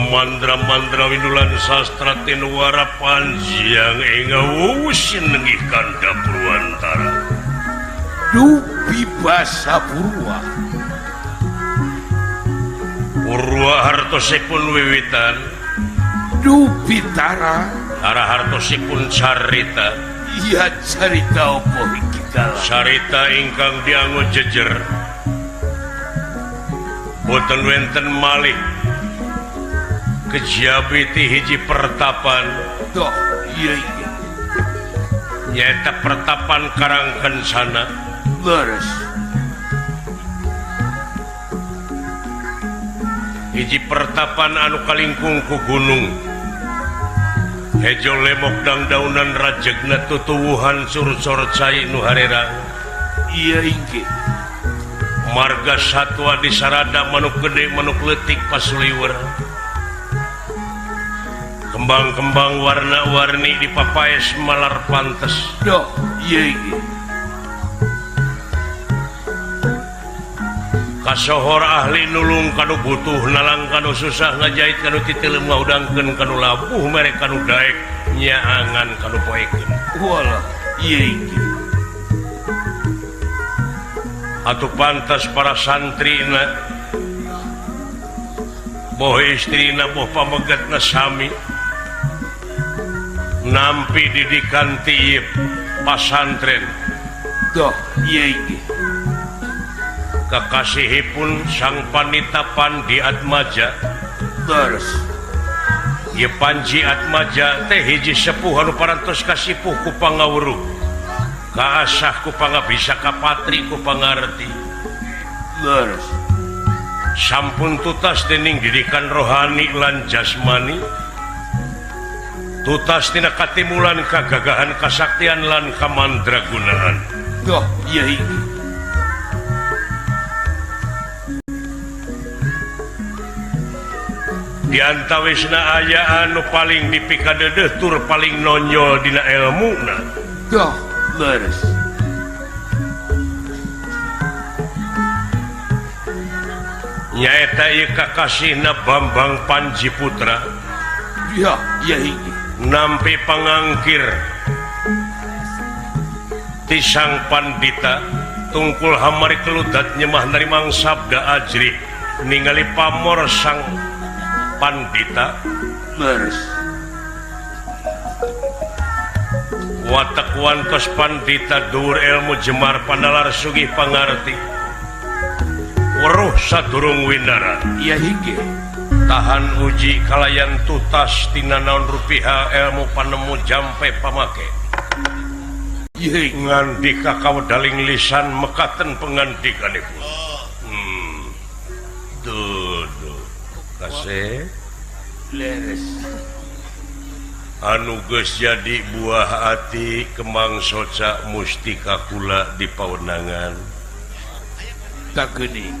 mandra-mandra winulan sastra tinuara panjang engawusin nenggih kanda Purwantara Dupi basa Purwa hartosipun wiwitan Dupi tara Tara hartosipun carita iya carita opo iki kala carita ingkang diango jejer boten wenten malih kejabi ti hiji pertapan toh iya nyaeta pertapan Karangkencana leres hiji pertapan anu kalingkung ku gunung hejo lemok dangdaunan rajegna tutuwuhan sur-sur cai nu harerang iya ingke marga satwa di sarada manuk gede manuk letik pasuliwer kembang-kembang warna-warni di papayes malar pantes doh iya ingke kasohor ahli nulung kanu butuh nalang kanu susah ngajait kanu titil ngaudangkeun kanu labuh merek kanu daek nyaangan kanu poekeun walah iya ingke atuh pantas para santrina boh istrina boh pamegatna sami nampi didikan ti pasantren doh iya ingke kakasihipun sang Panita Pandi Atmaja leres ieu Panji Atmaja teh hiji sepuh anu parantos kasipuh ku pangawruh kaasah ku pangabisa kapatri ku pangarti leres sampun tutas dening didikan rohani lan jasmani tutas tina katimulan kagagahan kasaktian lan kamandragunaan doh iya ingke di antawisna aya anu paling dipikadeuh tur paling nonjol dina ilmuna doh leres nyaeta ieu kakasihna Bambang Panji Putra iya ingke nampi pangangkir ti sang Pandita tungkul hamari keludat nyemah narimang sabda ajri ningali pamor sang Pandita leres watak wantos Pandita dhuwur ilmu jemar pandalar sugih pangarti weruh sadurung winara iya ingke tahan uji kalayan tutas tina naon rupiah ilmu panemu jampe pamake iya ingke ngandika kawedaling lisan mekaten pengandikanipun duduh kasih leres anu geus jadi buah hati kembang soca mustika kula di pawenangan tak geuning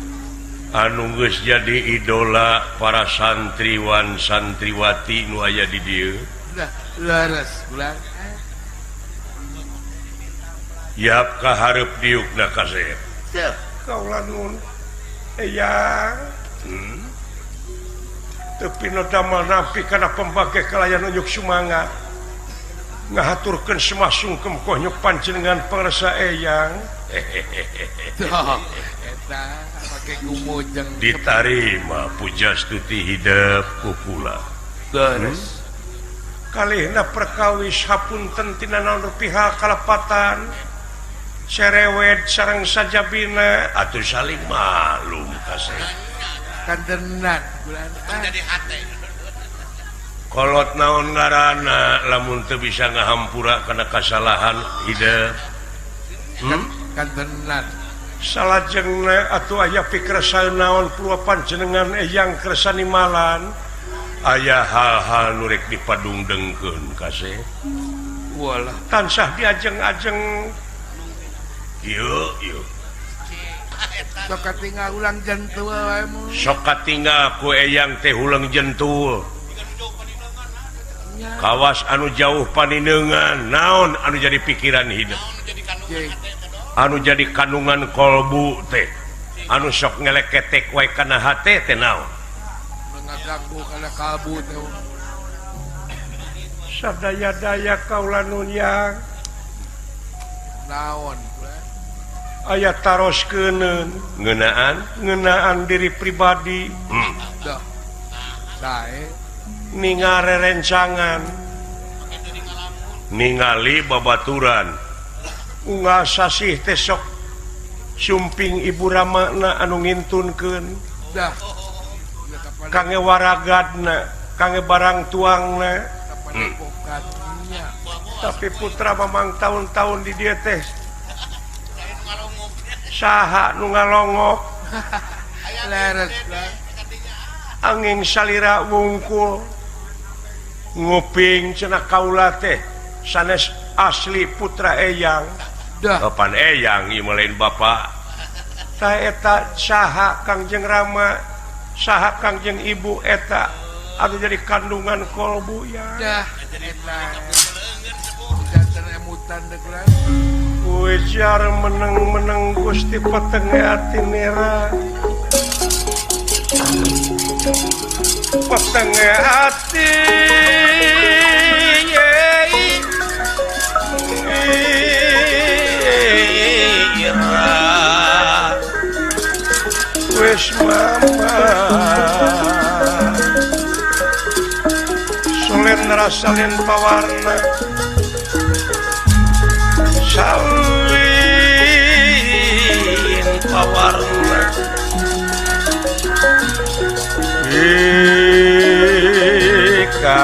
anu geus jadi idola para santriwan santriwati nu aya di dieu leres ulang yap kahareup diukna kasih kaula nun eyang tapi no damel nampi karena pembagi kalayan unjuk semangat ngahaturkan semua sungkem konyuk panjenengan pengresa eyang doh eta pake kumujeng diterima pujastuti hidup kukula leres kalihna perkawis hapunten tina naon pihak kalepatan cerewet sareng sajabina atuh saling malum kasih kandenan bulan jadi hati kolot naon ngaranna lamun teu bisa ngahampura kana kasalahan hidup kandenan salajengna atuh aya pikrasa naon purwa panjenengan eyang kersani malan aya hal-hal nu rek dipadungdengkeun kasih walah tansah diajeng-ajeng yuk sok katingal ulang jentul wae mu sok katingal ku eyang teh ulang jentul kawas anu jauh paninengan naon anu jadi pikiran hidup anu jadi kandungan kolbu teh anu sok ngeleketek wae kana hate teh naon ganggu kana kalbu teh. Sadaya-daya kaula nunyang Naon? aya taroskeun ngeunaan diri pribadi Dah. Sae ningare rencangan ningali babaturan unggal sasih teh sok sumping ibu ramana anu ngintunkeun dah. kangge waragadna kangge barang tuangna tapi putra mamang tahun-tahun di dia teh saha nu ngalongok Leres. angin salira wungkul nguping cenah kaula teh sanes asli putra eyang Dah. papan eyang ieu lain bapak tah eta saha Kangjeng Rama saha Kangjeng Ibu eta anu jadi kandungan kolbu ya Dah. Eta. Jantan emutan dek lah. ujar meneng-meneng Gusti petenge ati nira petenge ati wis mama solen rasalin pawarna salin pawarna ika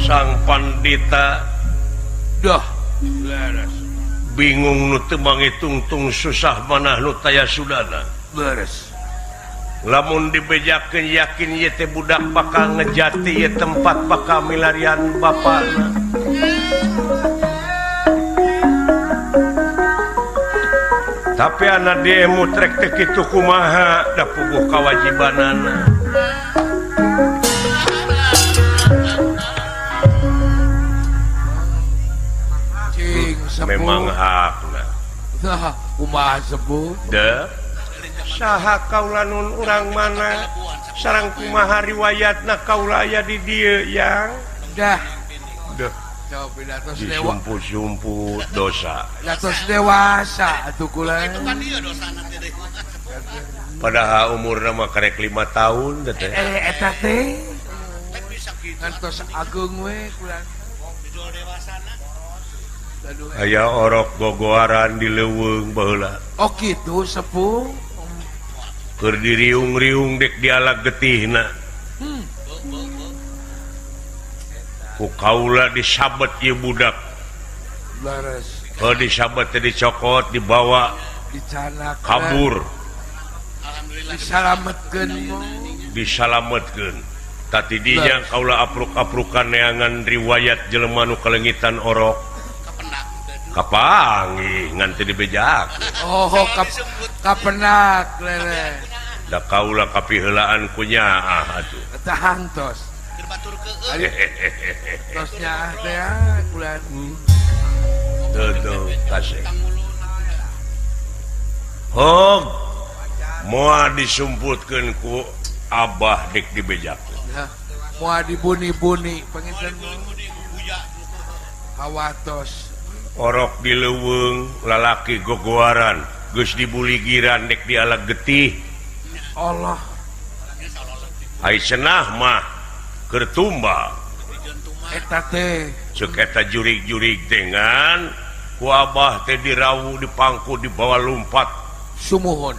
sang pandita Dah. Leres. bingung nu teu mangitung-tung susah manah nu taya sudana Beres. lamun dibejakeun yakin ieu teh budak bakal ngejati ieu tempat bakal milarian bapana tapi anak dia mutrek teh kitu kumaha da puguh kawajibanana Cing sepuh. memang hakna Nah, kumaha sepuh. de saha kaula nun urang mana sareng kumaha riwayatna kaula aya di dieu yang Dah. deh Coba pidatos dewa. disumput-sumput dosa Pidatos dewasa atuh kula. padahal umurna mah karek 5 tahun teh Eta teh. Ngantos agung we kula. Aduh. aya orok gogoaran di leuweung baheula Oh gitu sepuh. keur diriung-riung dek dialag getihna ku kaula disabet ieu budak Leres. disabet teh dicokot dibawa Dicanak. kabur Disalametkeun. disalametkeun tati dinya kaula apruk-aprukan neangan riwayat jelema nu kalengitan orok kapangi ngan teu dibejak Oh, kapenak lere. da kaula kapiheulaan ku nyaah atuh Eta hangtos. Ari tosnya teh kulan. teu kasih hog moal disumputkeun ku abah dek dibejakkeun Ya, moal dibuni-buni panginten hawatos. orok di leuweung lalaki gogoaran geus dibuligiran dek dialag getih Allah. ai cenah mah keur tumbal Eta teh ceuk eta jurig-jurig dengan ku abah teh dirawuh dipangku di bawah lumpat sumuhun.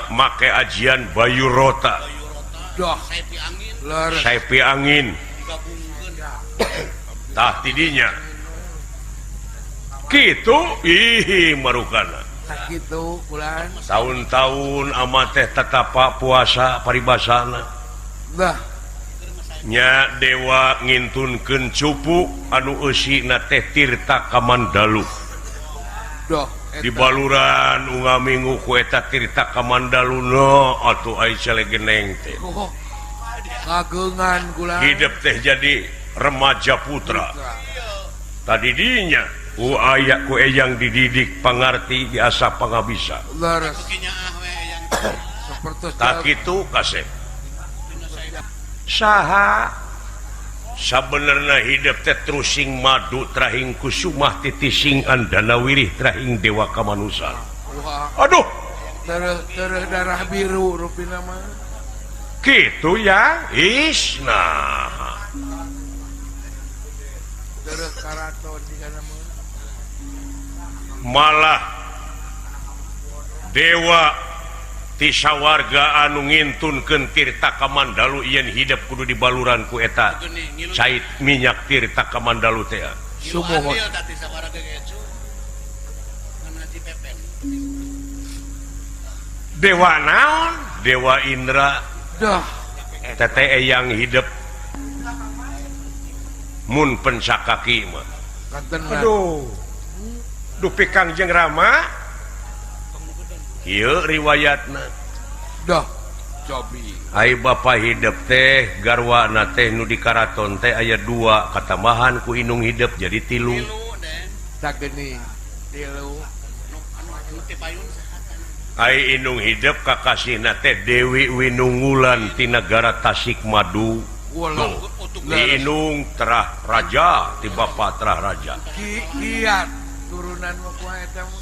make ajian bayu rota Dah. Lere. saipi angin tah tidinya kitu ih marukana Sakitu kulan. tahun-tahun amat teh tatapa puasa paribasana Dah. nya dewa ngintunkeun cupu anu eusina teh Tirta Kamandalu Dah. di baluran unga minggu ku eta Tirta Kamandalu no atuh ai salegeneng teh Oh, ngageungan kulan. hidup teh jadi remaja putra tadi dinya aya ku eyang dididik pangarti biasa pangabisa leres seperti tak itu kasep saha sabenerna hidup teh terusing madu trahing kusumah titising andana wirih trahing dewa kamanusan aduh terus darah biru rupina mah gitu ya isna terus karaton di kana mah malah dewa tisa warga anu ngintunkeun tirta kamandalu yen hidup kudu di baluran ku eta cait minyak tirta kamandalu teh sumohon dewa naon dewa Indra dah teteh yang hidup mun pencakaki mah kantenan aduh dupi Kangjeng Rama ieu riwayatna dah cobi ai bapa hidup teh garwana teh nu di karaton teh aya 2 katambahan ku inung hidup jadi 3 tak geuning tilu ai inung hidup kakasihna teh Dewi Winungulan ti negara Tasikmadu walau di inung terah raja ti bapa terah raja kiat turunan mah ku eta mah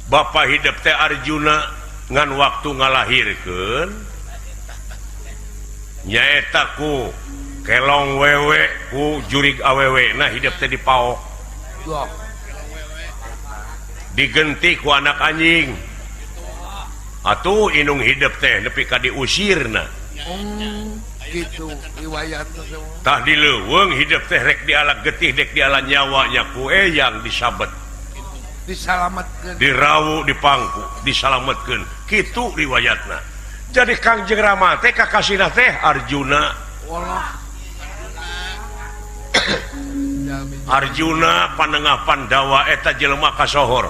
bapa hidup teh Arjuna ngan waktu ngalahirkeun nyaeta ku kelong wewe ku jurig awewe nah hidup teh dipaok dah digenti ku anak anjing atuh inung hidup teh nepi ka diusirna gitu riwayatna semua tah dileuweung hidup teh rek dialah getih dek dialah nyawanya ku eyang disabet disalamatkeun dirawu dipangku disalametkeun kitu riwayatna jadi Kangjeng Rama teh kakasihna teh Arjuna walah Arjuna panengah Pandawa eta jelema kasohor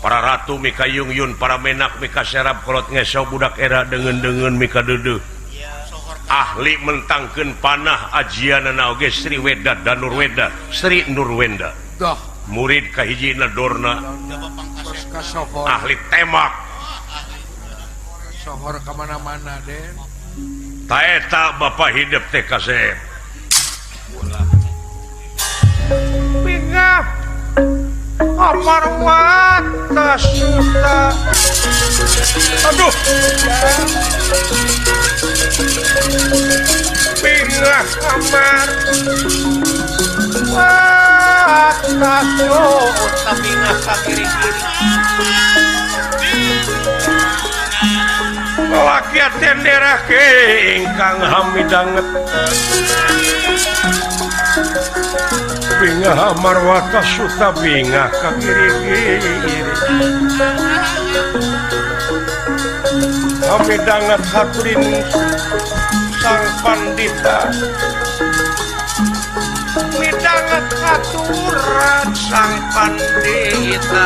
para ratu mika yungyun para menak mika serap kolot ngeso budak era dengan mika dede ahli mentangkeun panah ajianana oge Sri Weda dan Nurweda Sri Nurwenda dah murid kahijina Dorna terus kasohor ahli tembak sohor kemana-mana den taeta bapa hidup teh kasep bingah amar mata suta aduh bingah amar mata suta bingah kakiri-kiri laki tendera ke ingkang hamidanget bingah marwata suta bingah kakiri-kiri hamidanget haturin sang pandita midanget haturan sang pandita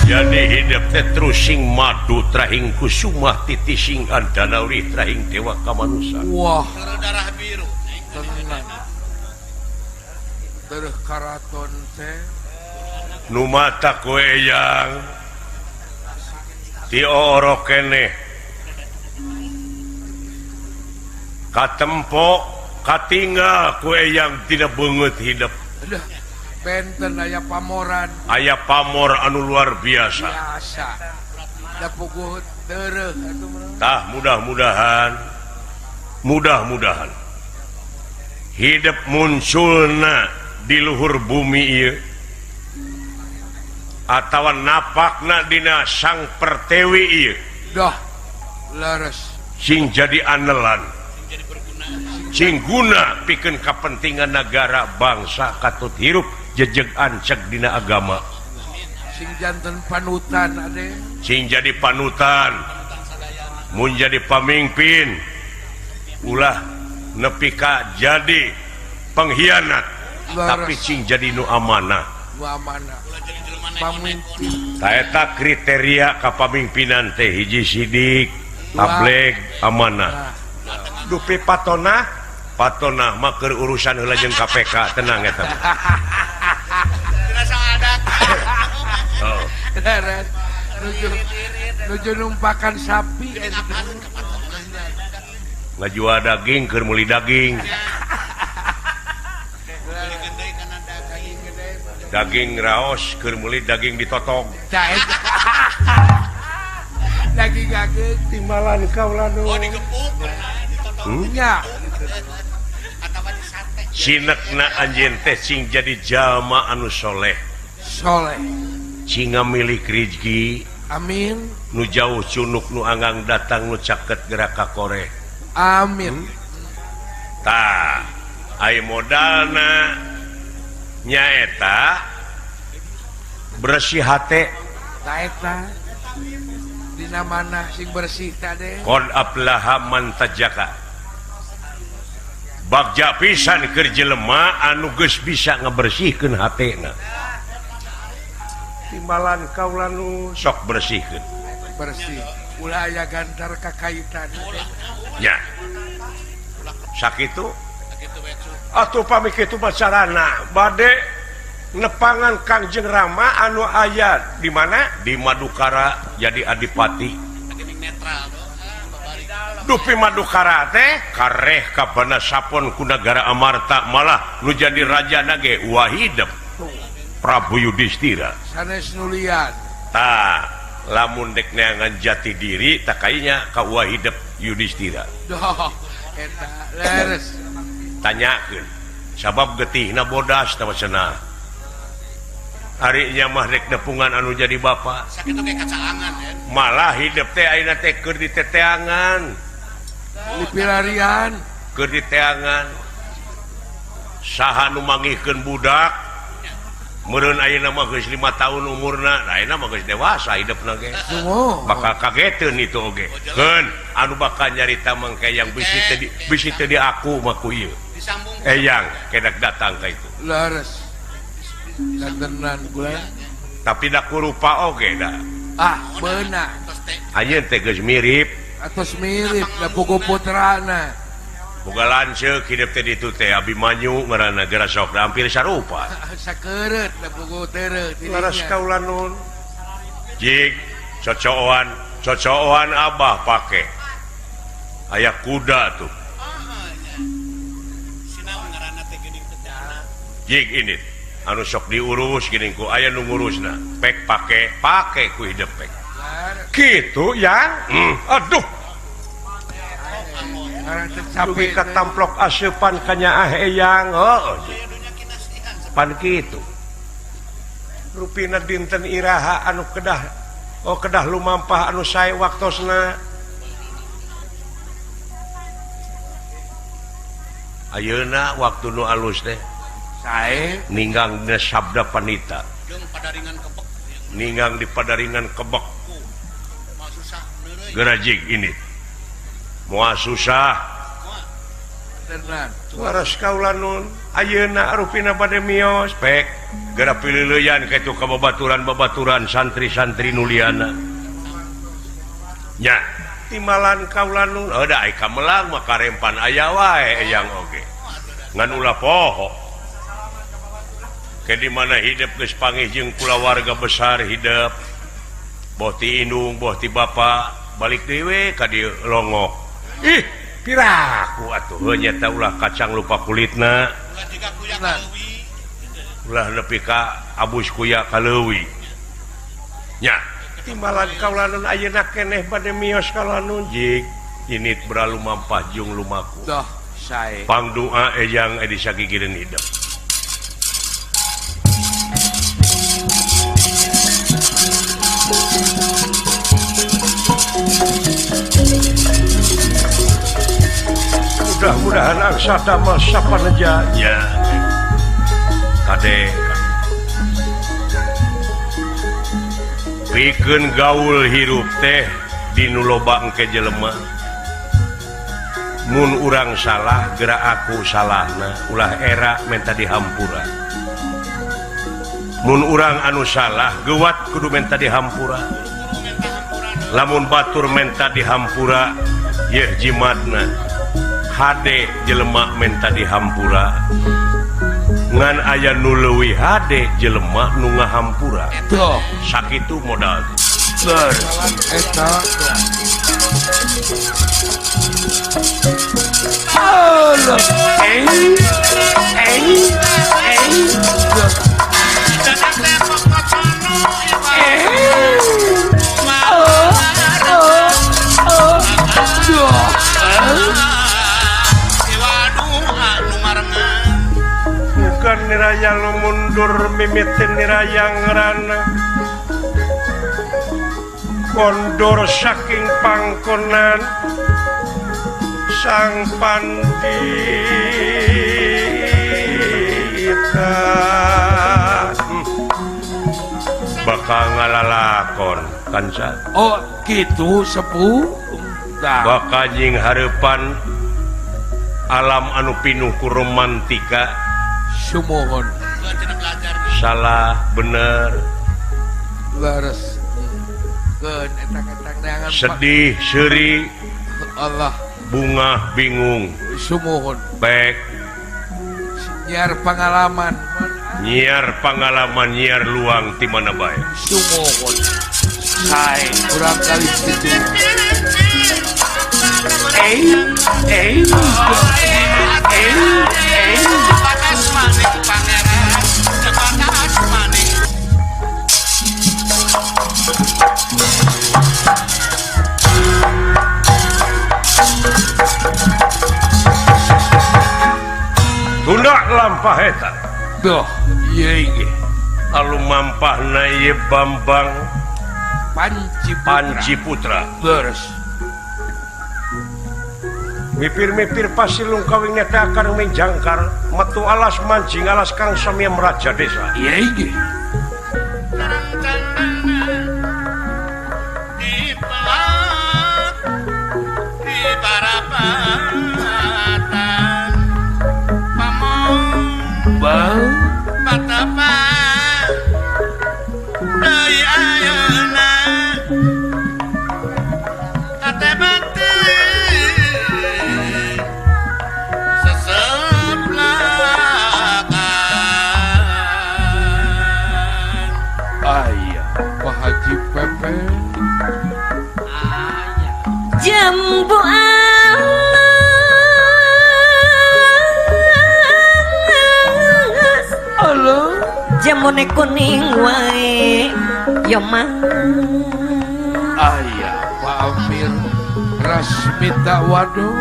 jadi hidup teh terusing madu trahing kusumah titising andanauri trahing dewa kamanusan wah darah biru tenang terus karaton teh nu mata kue yang ti orok keneh katempo katinggal kue yang tidak banget hidup udah benten aya pamoran aya pamor anu luar biasa biasa da puguh deureuh atuh mah tah mudah-mudahan hidup munculna di luhur bumi ieu atawa napakna dina sang pertewi ieu dah laras sing jadi anelan sing guna pikeun kapentingan negara bangsa katut hirup jejeg anceg dina agama sing janten panutan ade sing jadi panutan menjadi pemimpin ulah nepika jadi pengkhianat tapi cing jadi nu amanah taeta kriteria kapamimpinan teh hiji sidik tablek amanah dupi patona mah keur urusan heula jeung KPK tenang eta nuju numpakan sapi ngajual daging keur meuli daging daging raos keur meuli daging ditotong daging timbalan kaula nu nya sinekna anjeun teh sing jadi jalma anu soleh cing milik rezeki amin nu jauh cunuk nu anggang datang nu caket gerak ka kore amin tah ai modalna nyaeta bersih hate taeta dina mana sing bersih tadi qad aflaha man tajaka bagja pisan keur jelema anu geus bisa ngabersihkeun hatena timbalan kaula nu sok bersihkeun bersih ulah aya gantar kakaitan nya sakitu atuh pami kitu macarana bade nepangan Kangjeng Rama anu aya di mana di Madukara jadi adipati dupi Madukara teh kareh kabana sapon ku nagara Amarta malah nu jadi raja nage Wahidep Prabu Yudhistira sanes nulian tah lamun dek neangan jati diri tak kayaknya ka Wahidep Yudhistira doh eta leres tanyakeun sabab getihna bodas tah cenah harinya mah rek nepungan anu jadi bapa sakitu ge kacaangan ya malah hidup teh ayeuna teh keur di teteangan dipilarian keur di teangan saha nu mangihkeun budak meureun ayeuna mah geus 5 tahun umurna ayeuna mah geus dewasa hidupna ge bakal kageteun itu oge keun anu bakal nyarita mangke yang bisi teu di aku mah ku ieu disambung eyang kedak datang ka itu leres dantenan gula tapi da kurupa oge da beunang anjeun teh geus mirip atos mirip da pugu putrana boga lanceuk hidup teh ditu teh Abimanyu ngaranna geura sok hampir sarupa sakeureut da pugu teureut laras kaula nun jig cocokan abah pake aya kuda tuh sinaon ngaranna teh geuning teh jig ini anu sok diurus gini ku aya nu ngurusna pek pake ku hidup pek kitu yang aduh dugi katamplok aseupan ka nyaah eyang pan kitu rupina dinten iraha anu kedah lumampah anu sae waktosna ayeuna waktu nu alus teh sae ninggang dina sabda panita jeung padaringan kebek ninggang di padaringan kebek mah susah neureuy gerajig ini moal susah tenan waras kaula nun ayeuna rupina bade mios pek geura pilileuyan kitu ka babaturan santri-santri nuliana nya timbalan kaula nun da ai kamelang mah karempan aya wae eyang oge ngan ulah poho ke di mana hidup geus panggih jeung kulawarga besar hidup boh ti indung boh ti bapa balik dewe ka dieu longok ih piraku atuh nya teh ulah kacang lupa kulitna ulah jiga kuya kaleuwi ulah nepi ka abus kuya kaleuwi nya timbalan kaula nun ayeuna keneh bade mios kaula nun jig init beralu mampah jeung lumaku doh sae pangdoa eyang edi sagigireun hidup mudah-mudahan angsada masa panejanya kade pikeun gaul hirup teh dinu loba engke jelema mun urang salah gerak aku salahna ulah era menta dihampura mun urang anu salah gewat kudu menta dihampura lamun batur menta dihampura yeuh jimatna hade jelema menta dihampura ngan aya nu leuwih hade jelema nu ngahampura tuh sakitu modal eta bukan niraya lu mundur mimitin niraya ngerana kondor saking pangkonan sang pandita bakal ngalalakon kansa oh gitu sepuh bakal nying harepan alam anu pinuh ku romantika sumohon salah bener leres keun etang-etang neangan sedih seri Allah bunga bingung sumohon baik nyiar pengalaman nyiar luang di mana baik sumohon hai kurang kali situ Batas maning pangeran, batas maning. tunda lampah eta tuh iya lalu mampah na ieu Bambang Panci Putra leres mipir-mipir pasilung kawing neta akan menjangkar metu alas mancing alas kang samia meraja desa iya Di pelat, di barapatan, pamong, bang patapang, dari ayeuna, hate bati, seseblakan. ayah Pak Haji Pepe Jambu alas halo jamune kuning wae yo mah ayah Pak Amir Rasmita waduh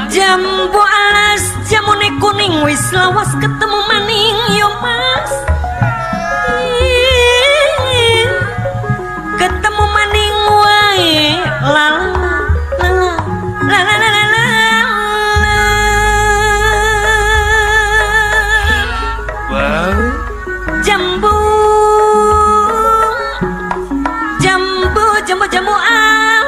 jambu alas jamune kuning wis lawas ketemu maning yo mas ketemu maning wae la la la la la la la bang jambu jambu jambu jambu alas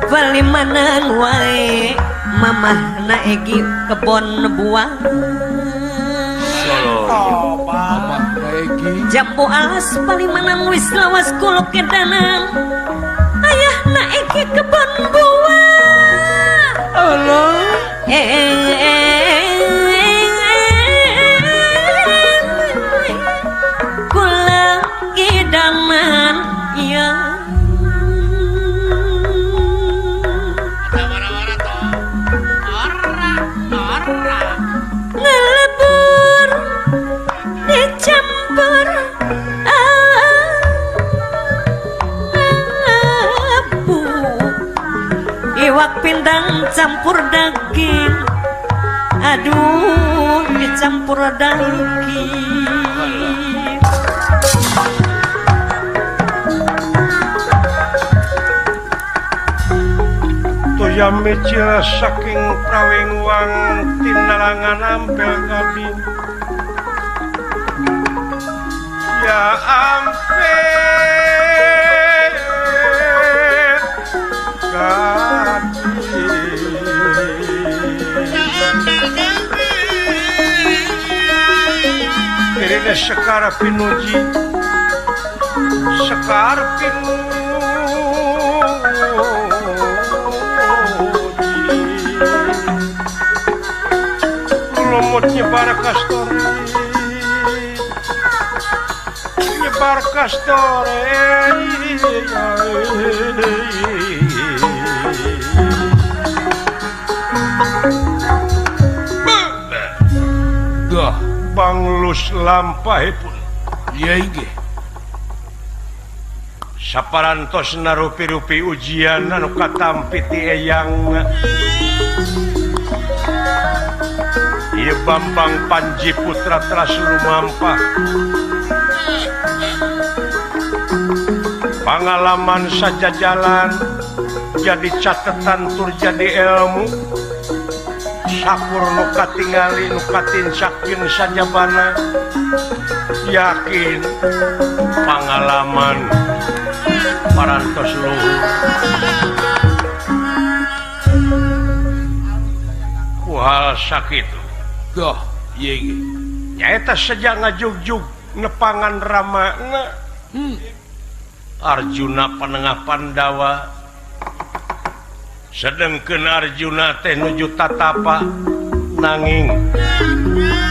bali manang wae mamah na egi kebon buah Mama Egi jambu alas bali manang wis lawas kuluk kedanang ayah na egi kebon buah halo kula kidaman ya Wara-wara toh, ora. ngelebur dicampur abu iwak pindang campur daging aduh dicampur daging toya meja saking prawing wang tinalangan ampel gading Raja Ampet Irina Sekar Pinuji Sekar Pinuji lumut nyebar kastore nyebar kastore Dah Banglus lampahipun ya inggih saparantosna rupi-rupi ujian anu katampi ti eyang ieu Bambang Panji Putra Trasulumampah pangalaman saja jalan jadi catatan tur jadi ilmu sakur nu katingali nu katincakeun sajabana yakin pangalaman parantos luhur ku hal sakitu dah ya inggih nyaeta saja ngajugjug nepangan ramana Arjuna Panengah Pandawa sedengkeun Arjuna teh nuju tatapa nanging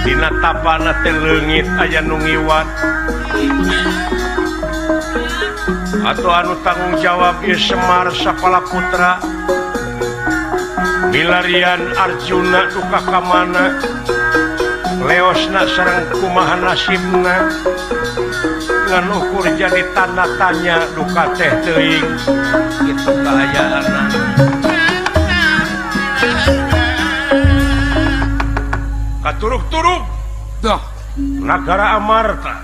dina tapana teh leungit aya nu ngiwat atau anu tanggung jawab ieu Semar Sapala Putra milarian Arjuna duka ka mana leosna sareng kumaha nasibna ngan ukur jadi tanda tanya duka teh teuing kitu kahayaanna katuruk-turuk dah Nagara Amarta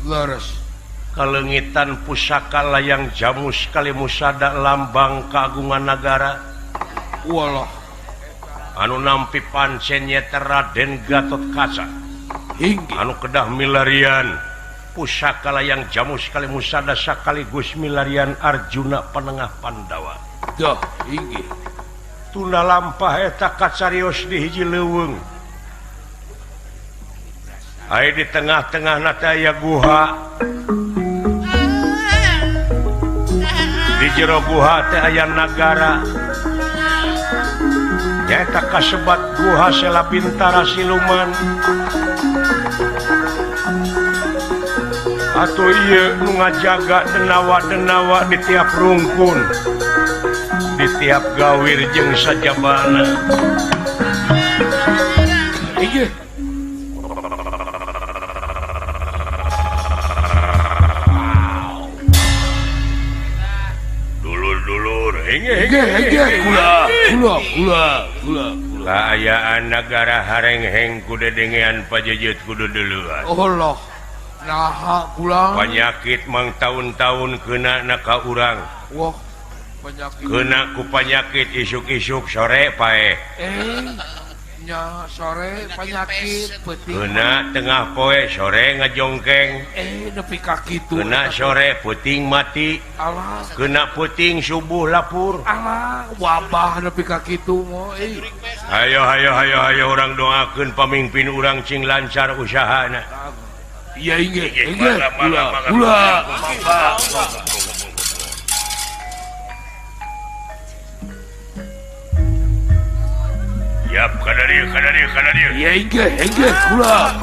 laras kalengitan pusaka layang jamus kali musada lambang keagungan negara walah anu nampi pancen nyata Raden Gatot Kaca inggih anu kedah milarian pusaka layang jamus kali musada sekaligus milarian Arjuna Panengah Pandawa dah inggih tunda lampah eta kacarios di hiji leuweung aya di tengah-tengah nata aya guha di jero guha teh aya nagara nyaeta kasebat guha Sela Bintara Siluman atuh ieu nu ngajaga denawa-denawa di tiap rungkun di tiap gawir jeung sajabana inggih dulur-dulur henge kula kaayaan negara harengheng kudu dengean pajejeut kudu duluan Allah naha kula penyakit mang tahun-tahun kena ka urang wah penyakit kena ku penyakit isuk-isuk sore pae nya sore penyakit peuting kena tengah poe sore ngajongkeng nepi ka kitu kena sore puting mati alah kena puting subuh lapur alah wabah nepi ka kitu moh ayo orang doakeun pamimpin urang cing lancar usahana iya inggih mangga. kula Yap kadarieu iya inggih kula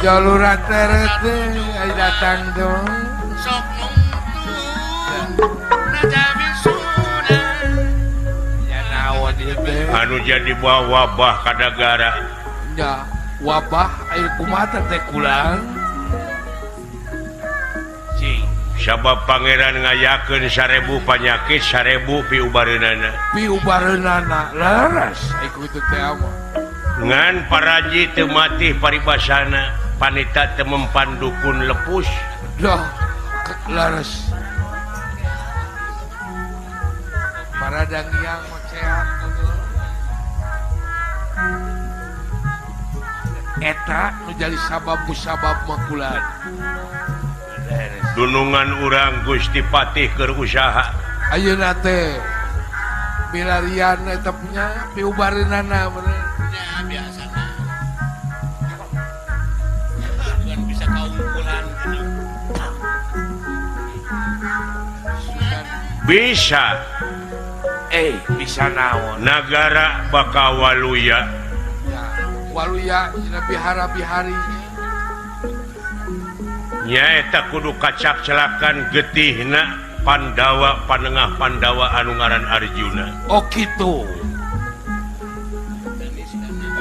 jalur terete ai datang dong sok nungtu raja Wisuna ya naon ieu teh anu jadi bawa wabah ka negara ya wabah air kumaha teh kulang sabab Pangeran ngayakeun 1000 panyakit 1000 piubareunana piubareunana laras iku itu teh mah ngan paraji teu mati paribasana panita teu mempan dukun lepus dah laras maradang yang sehat eta nu jadi sabab musabab makulan dunungan urang Gusti Patih keur usaha ayeuna teh milarian eta punya piubareunana bener Ya biasana. Bukan bisa kaumpulan gitu. bisa bisa naon negara Bakawaluya ya waluya dina bihara-bihari nyaeta kudu kacak celakan getihna Pandawa panengah Pandawa anu ngaran Arjuna oh kitu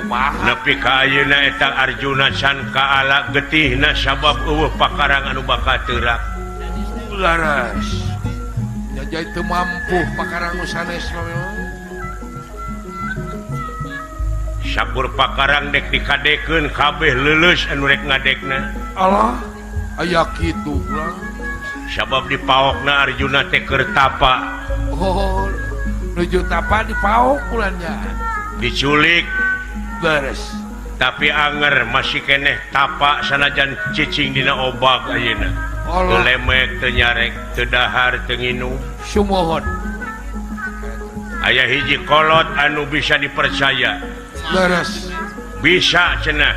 kumaha nepi ka ayeuna eta Arjuna can kaala getihna sabab eueuh pakarang anu bakal teurak laras ya jadi teu mampu pakarang nu sanes mah sakur pakarang dek dikadekeun kabeh leuleus anu rek ngadekna Allah aya kitu lah sabab dipaokna Arjuna teh keur tapa oh nuju tapa dipaok bulannya diculik beres tapi anger masih keneh tapa sanajan cicing dina obag ayeuna teu Allah lemek teu nyarek teu dahar teu nginum sumohon aya hiji kolot anu bisa dipercaya beres bisa cenah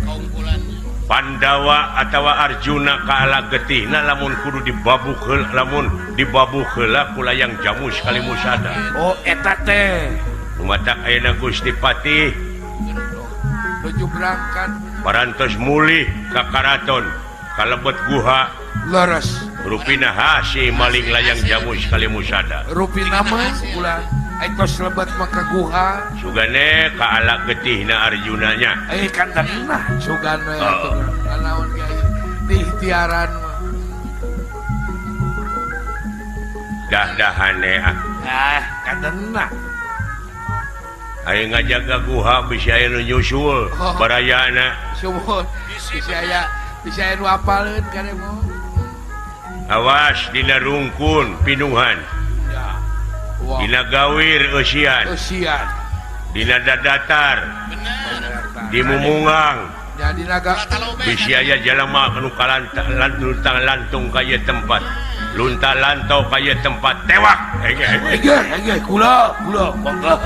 Kaumpulan. Pandawa atawa Arjuna kaala getihna lamun kudu dibabuh heula lamun dibabuh heula ku layang jamu sekali musada oh eta teh lumatak ayeuna Gusti Patih nuju berangkat parantos mulih ka karaton kalebet guha leres rupina hasi maling layang jamu sekali musada rupina mah bulan ekos lebat maka guha sugane kaala getihna Arjuna nya kandanna sugana atuh naon ge di ikhtiaran mah dah-dahane kandanna aya ngajaga guha bisa aya nu nyusul barayana sumohon bisa aya nu apaleun kade mah awas dina rungkun pinuhan ya wah dina gawir eusian usian dina dadatar Benar. di mumungang jadi naga bisi aya jalema anu luntang lantung ka ieu tempat lunta lantau ka ieu tempat tewak ege kula mangga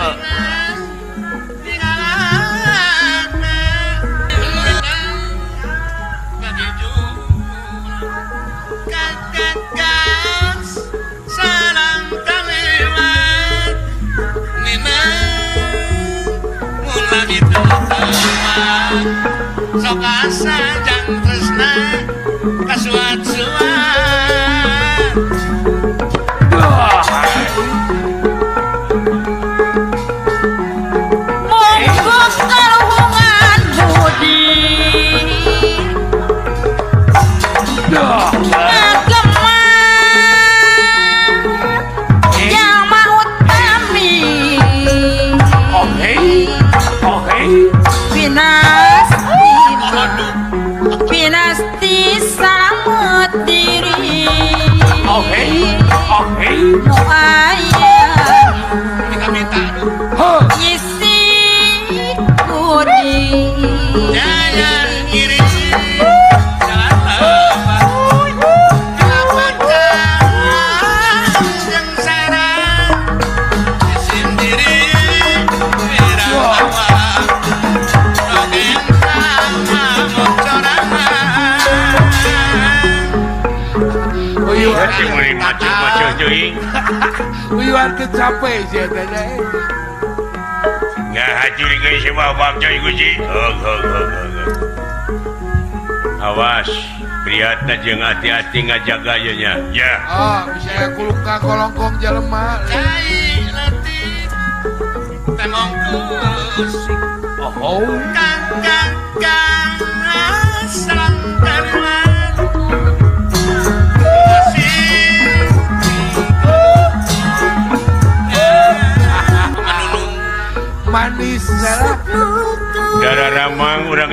Sok asa jang tresna kasuat-suat monggo kaluhungan budi yang maut kami pinasti salamet diri nu aya minta-minta isi budi jaya ngiri jalan lebat sengsara sendiri wirawa rogen sama hati mulai macet-macet jeung uyuan teu capek sih eta teh ngahajur geus si babak coy Gusti awas prihatna jeung hati-hati ngajaga ieu nya ya bisa aya kulungka kolongkong jelema cai letih temongkus kang salam terima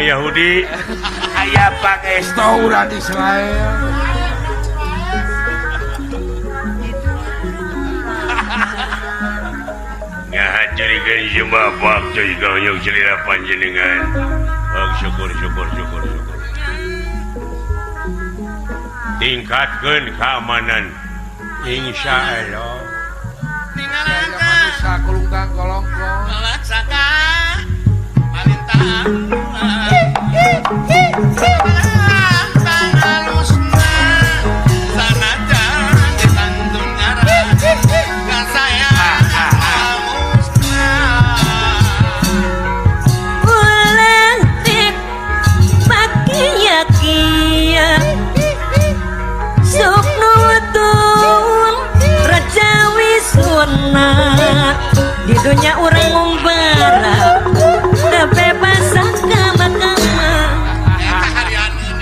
Yahudi aya Pangesturan Israel ngahajurikeun jemaah waktu kayong celila panjenengan. Oh, syukur. Tingkatkeun keamanan. Insyaallah. Ningalangka manusia kulungkang kolongkong Malaksaka Malintang Tangalusna Sanajan Ditantun ngaran Kasayang Amusna ulang tik pakia sok nutun Raja Wiswana di dunia orang ngumbara bebas kama-kama Eta harianeun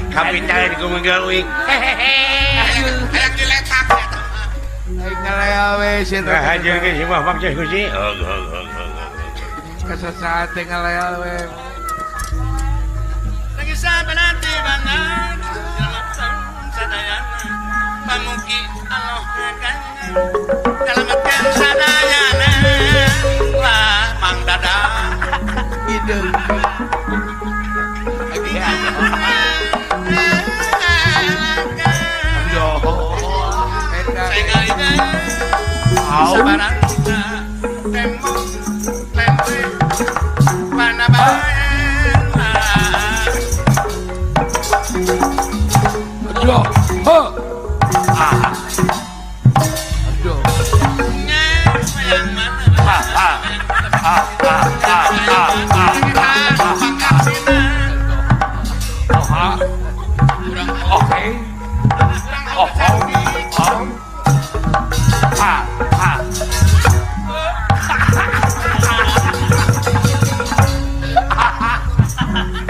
Kapitan kumengawing. Hayang diletak eta ngaleawe sih Ngahajurikeun jemaah waktu Gusti. kesesaat ngaleawe Lagi sabanati banget sadayana pamugi Allah kangen kalamatkeun sadayana lah Mang Dadang ide yo eta Sengalina Au. sabaran tembok lempe panabayan yo ho aduh yang mana oke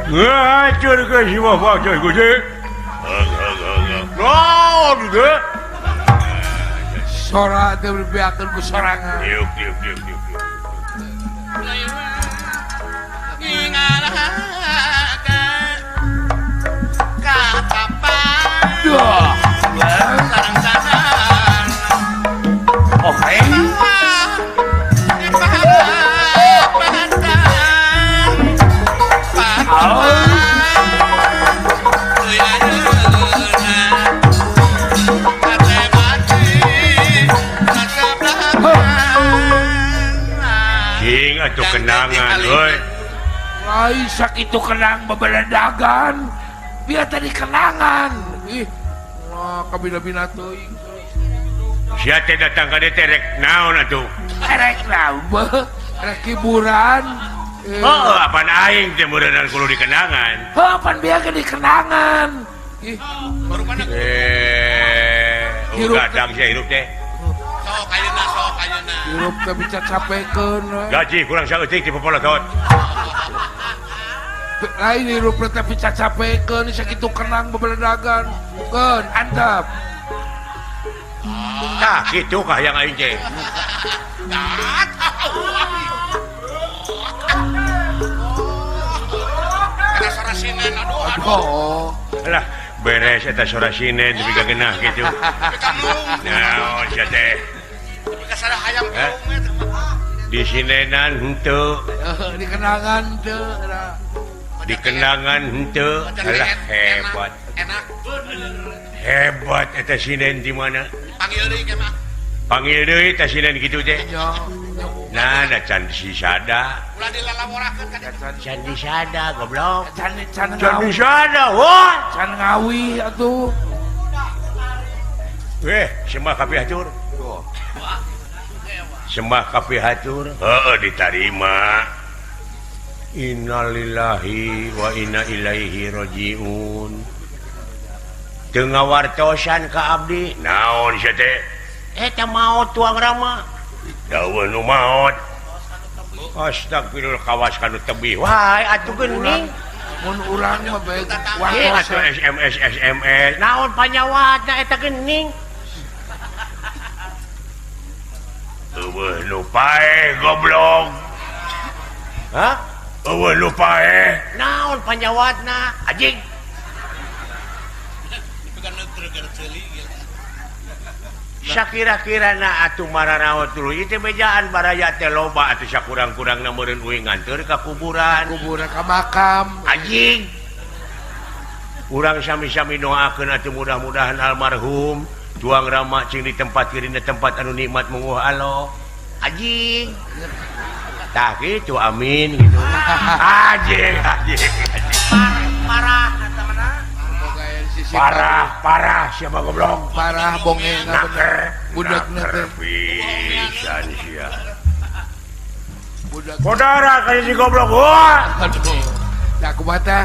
Ngahajurikeun jemaah waktu Gusti. Oh, juga. sora teh berbiakeun ku sorangan Yuk. duh oke King atuh kenangan euy. lain sakitu kenang babeladagan biar tadi kenangan ih wah kabina-bina teuing Sia teh datang ka dieu teh rek naon atuh? erek nambah erek hiburan Oh, apaan aing teh meureunnan kudu dikenangan. pan biar di kenangan ih Gadang sia hirup teh. sok ayeuna hirup teh bisa capekeun Gaji kurang saeutik ti popolotot. lain hirup teh bisa capekeun sakitu kenang babeladagan keun antep Tah kitu kah yang aing teh. Ada sorasinan aduh oh Alah, beres eta sorasine tapi gageunah kitu. kanung Naon sia teh? kasara hayam Eh? Di sinenan henteu, di kenangan teu di kenangan henteu. Alah hebat. enak Hebat eta sinen di mana? panggil deui ke mah Panggil deui eta sinen kitu teh. yo Nah, da can sisada. ulah dilalaworakeun ka dieu. Can disada goblok. can Can ngawi disada, wah. can ngawi atuh Sembah kapihatur. Sembah kapihatur. Heeh, ditarima. Innalillahi wa inna ilaihi rajiun. Teu ngawartosan ka abdi. Naon sia teh? Eta maot tuang rama. Dawa nu maot. Astagfirullah kawas kanu tebih. Wah, atuh geuning. mun urang mah bae Atuh SMS. Naon panyawatna eta geuning? lupa goblok lupa naon panjawat na anjing kira-kira na atuh maranaot dulu itu bejaan baraya teh loba atuh sakurang-kurang na meureun uing nganteur ka kuburan ka makam anjing urang sami-sami doakeun atuh mudah-mudahan almarhum tuang rama cing di tempat kirina tempat anu nikmat munguh Allah anjing tah kitu amin gitu anjing parah siapa goblok parah bonge budak pisan sia saudara kali si goblok wah aduh da kumaha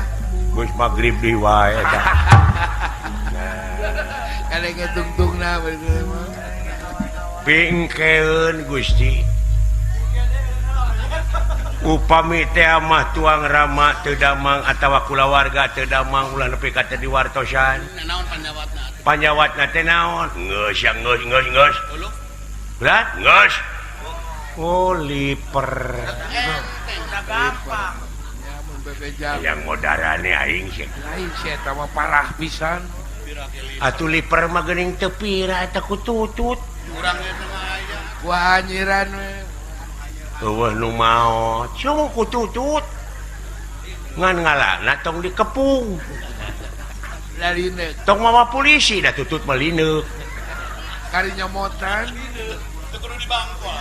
geus magrib deui wae eta kada ngetungtungna bingkeun Gusti upami teh mah tuang rama teu damang atawa kulawarga teu damang ulah nepi ka teh diwartosan naon panjawatna panjawatna teh naon geus berat geus oh liper gampang yang modarane aing sih lain sih eta mah parah pisan atuh liper mah geuning teu pira eta ku tutut urang eta mah aya wah anjiran we eueuh nu maot cuma ku tutut ngan ngalana tong dikepung lalineuk tong mawa polisi dah tutut malineuk kari nyomotan teu kudu dibangkol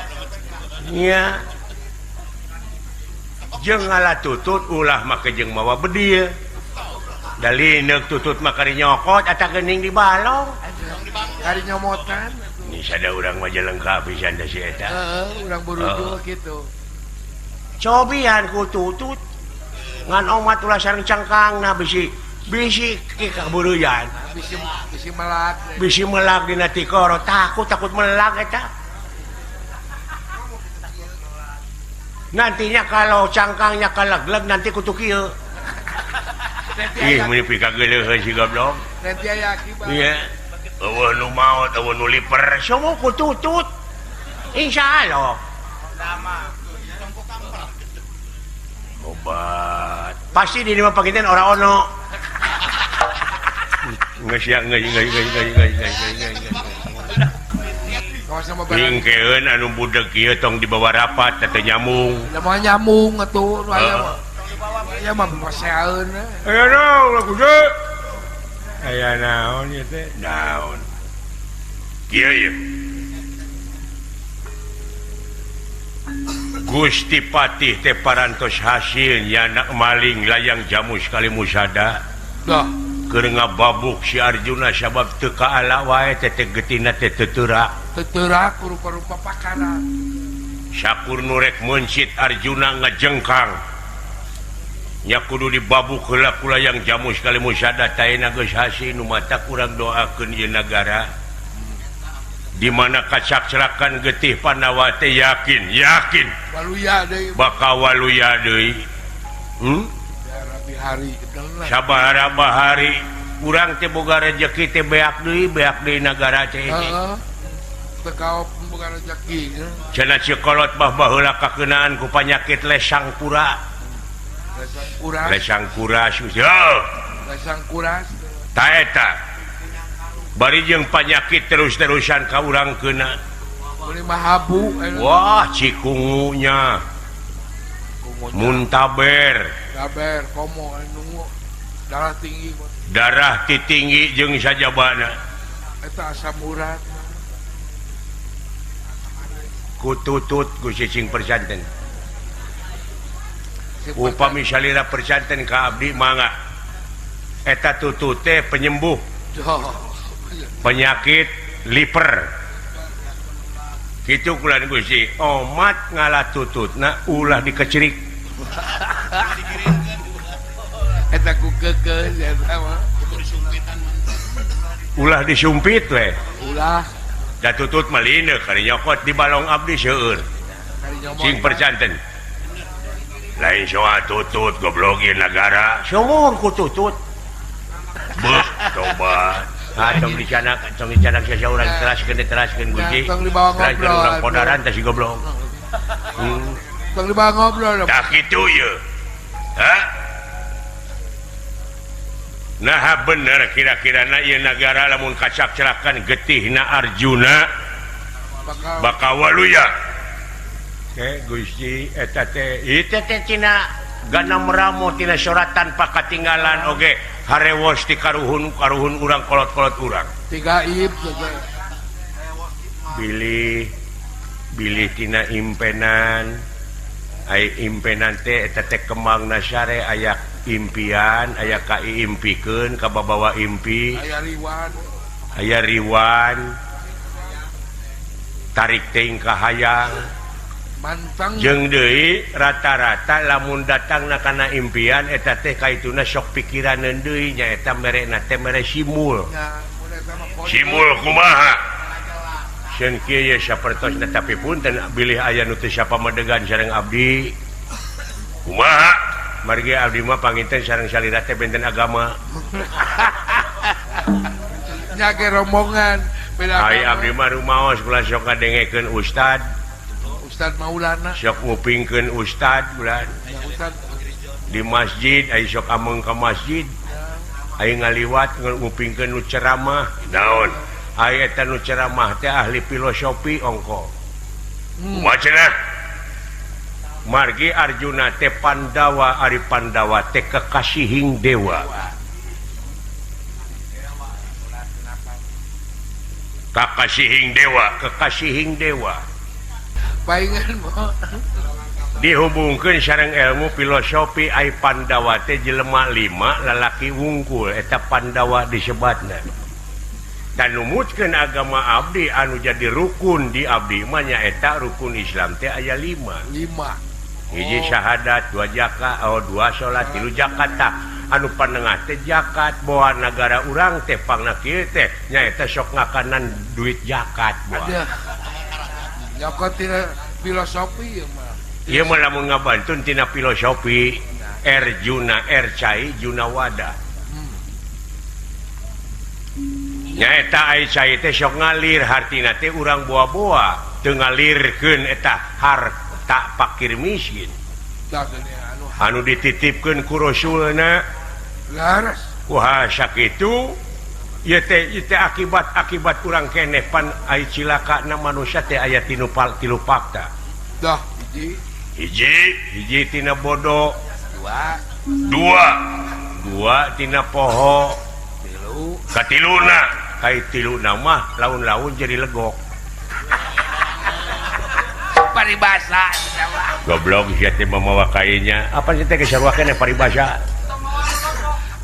nya jeung ngala tutut ulah make jeung mawa bedieu dalineuk tutut mah kari nyokot eta geuning dibalong kari nyomotan ini sada urang mah lengkap pisan da si eta urang burudu gitu cobian ku tutut ngan omat ulah sareng cangkangna bisi kaburuyan bisi melak dina tikoro takut melak eta nantinya kalau cangkangnya kalaglag nanti kutu kieu ih menipi kageuleuheun si goblok nanti aya akibat iya eueuh nu maot eueuh nu liper somo ku tutut insyaallah obat pasti di lima paketan orang ono geus ya geus bingkeun anu budak kieu tong dibawa rapat teh nyamung mah nyamung atuh aya mah paseaeun aya naon lah kudu aya naon ieu teh naon kieu Gusti Patih teh parantos hasil nyana maling layang jamu sekali musada dah keur ngababuk si Arjuna sabab teu kaala wae teh getina teh teurak rupa-rupa pakara sakur nu rek mencit Arjuna ngajengkang nya kudu dibabuk heula ku layang jamu sekali musada taena geus hasil nu mata kurang doakeun ieu nagara di mana kacak-celakan getih Pandawa teh yakin waluya deui bakal waluya deui hari sabaraha bahari urang teh boga rezeki teh beak deui nagara teh teu kaop boga rezeki cenah cikolot bah baheula kakeunaan ku panyakit lesang kura ta eta bari jeung panyakit terus-terusan ka urang keuna habu wah cikungunya muntaber komo anu darah tinggi jeung sajabana eta asam urat ku tutut ku cicing percanten upami salira percanten ka abdi mangga eta tutut teh penyembuh penyakit liper kitu kulan Gusti omat ngalah tututna ulah dikecirik eta ku keukeun eta mah ulah disumpit we ulah da tutut malineuk kari nyokot di balong abdi seueur cing percanten lain soal tutut goblok ieu nagara sumur ku tutut beuh tobat Tong dicanak saya urang teraskeun Gusti. Tong dibawa Teraskeun ngobrol. urang podaran teh si goblok. Tong dibawa ngobrol. Tak kitu ye. Ha? Nah bener kira-kirana ieu nagara lamun kacak-celakan getihna Arjuna bakal waluya. Gusti eta teh ieu teh cina ganam ramo tina suratan pakatinggalan oge harewos ti karuhun urang kolot-kolot urang. 3 ib Bilih tina impenan ai impenan teh eta teh kembangna syare aya impian aya kaiimpikeun ka babawa impi aya riwan tarik teuing ka hayang mantang jeung deui rata-rata lamun datangna kana impian eta teh kaituna sok pikiraneun deui nya eta merena teh mere simul kumaha sieun kieu ye sapertosna tapi punten bilih aya nu teu siapa madegan sareng abdi kumaha margi abdi mah panginten sareng salira teh benten agama nya ge rombongan beda ai abdi mah rumaos kula sok ngadengekeun ustad Maulana sok ngupingkeun ustad bulan di masjid ai sok ameng ka masjid ai ngaliwat ngupingkeun nu ceramah naon ai eta nu ceramah teh ahli filosofi ongko kumaha margi Arjuna teh Pandawa ari Pandawa teh kekasihing dewa kekasihing dewa paingan dihubungkeun sareng ilmu filosofi ai Pandawa teh jelema 5 lalaki wungkul eta Pandawa disebatna dan numutkeun agama abdi anu jadi rukun di abdi mah nyaeta rukun Islam teh aya 5 hiji syahadat 2 zakat 2 salat 3 zakat anu panengah teh zakat boa negara urang teh pangna kieu teh nyaeta sok ngakanan duit zakat boa zakat tina filosofi ya mah ieu mah lamun ngabantun tina filosofi Arjuna Ercai Junawada nyaeta ai cai teh sok ngalir hartina teh urang boa-boa teu ngalirkeun eta harta fakir miskin anu dititipkeun ku rasulna laras kuha sakitu ieu teh akibat urang keneh pan ai cilakana manusia teh aya tilu fakta dah hiji tina bodoh 2 tina poho katiluna kai tiluna mah laun-laun jadi legok paribasa goblok sia teh mamawa kainya apa sih teh kesarwakeun paribasa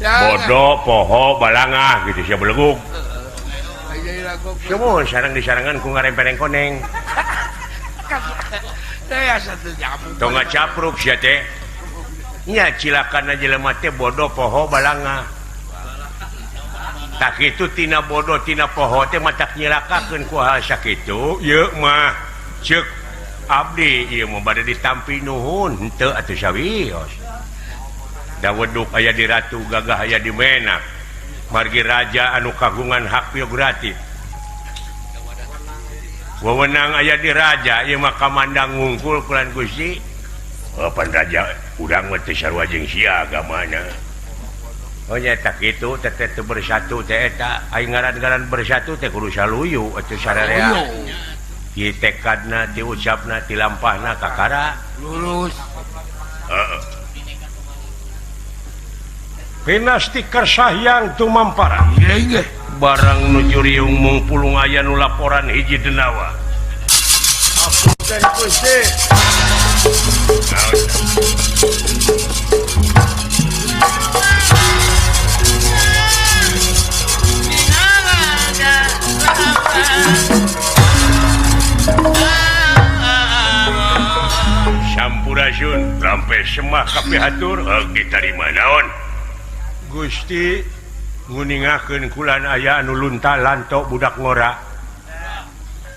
bodoh poho balangah gitu sia beleguk semua sareng disarangan ku ngarempereng koneng tong ngacapruk sia teh nya cilakana jelema teh bodoh poho balangah tak itu tina bodoh tina poho teh matak nyilakakeun ku hal sakitu ieu mah ceuk abdi ieu mah bade ditampi nuhun henteu atuh sawios da weduk aya di ratu gagah aya di menak margi raja anu kagungan hak prerogatif wewenang aya di raja ieu mah kamandang ngungkul kulan Gusti pan raja urang mah teu sarua jeung sia agamana oh nyata kitu teh bersatu teh eta ai ngaran-ngaran bersatu teh kudu saluyu atuh sararea ieu tekadna diucapna tilampahna kakara lurus pinasti kersahyang tumamparan inggih barang nuju riung mung pulung aya nu laporan hiji denawa apunten Gusti Sampurasun lampe semah kapihatur ditarima naon Gusti nguningakeun kulan aya anu lunta lantok budak ngora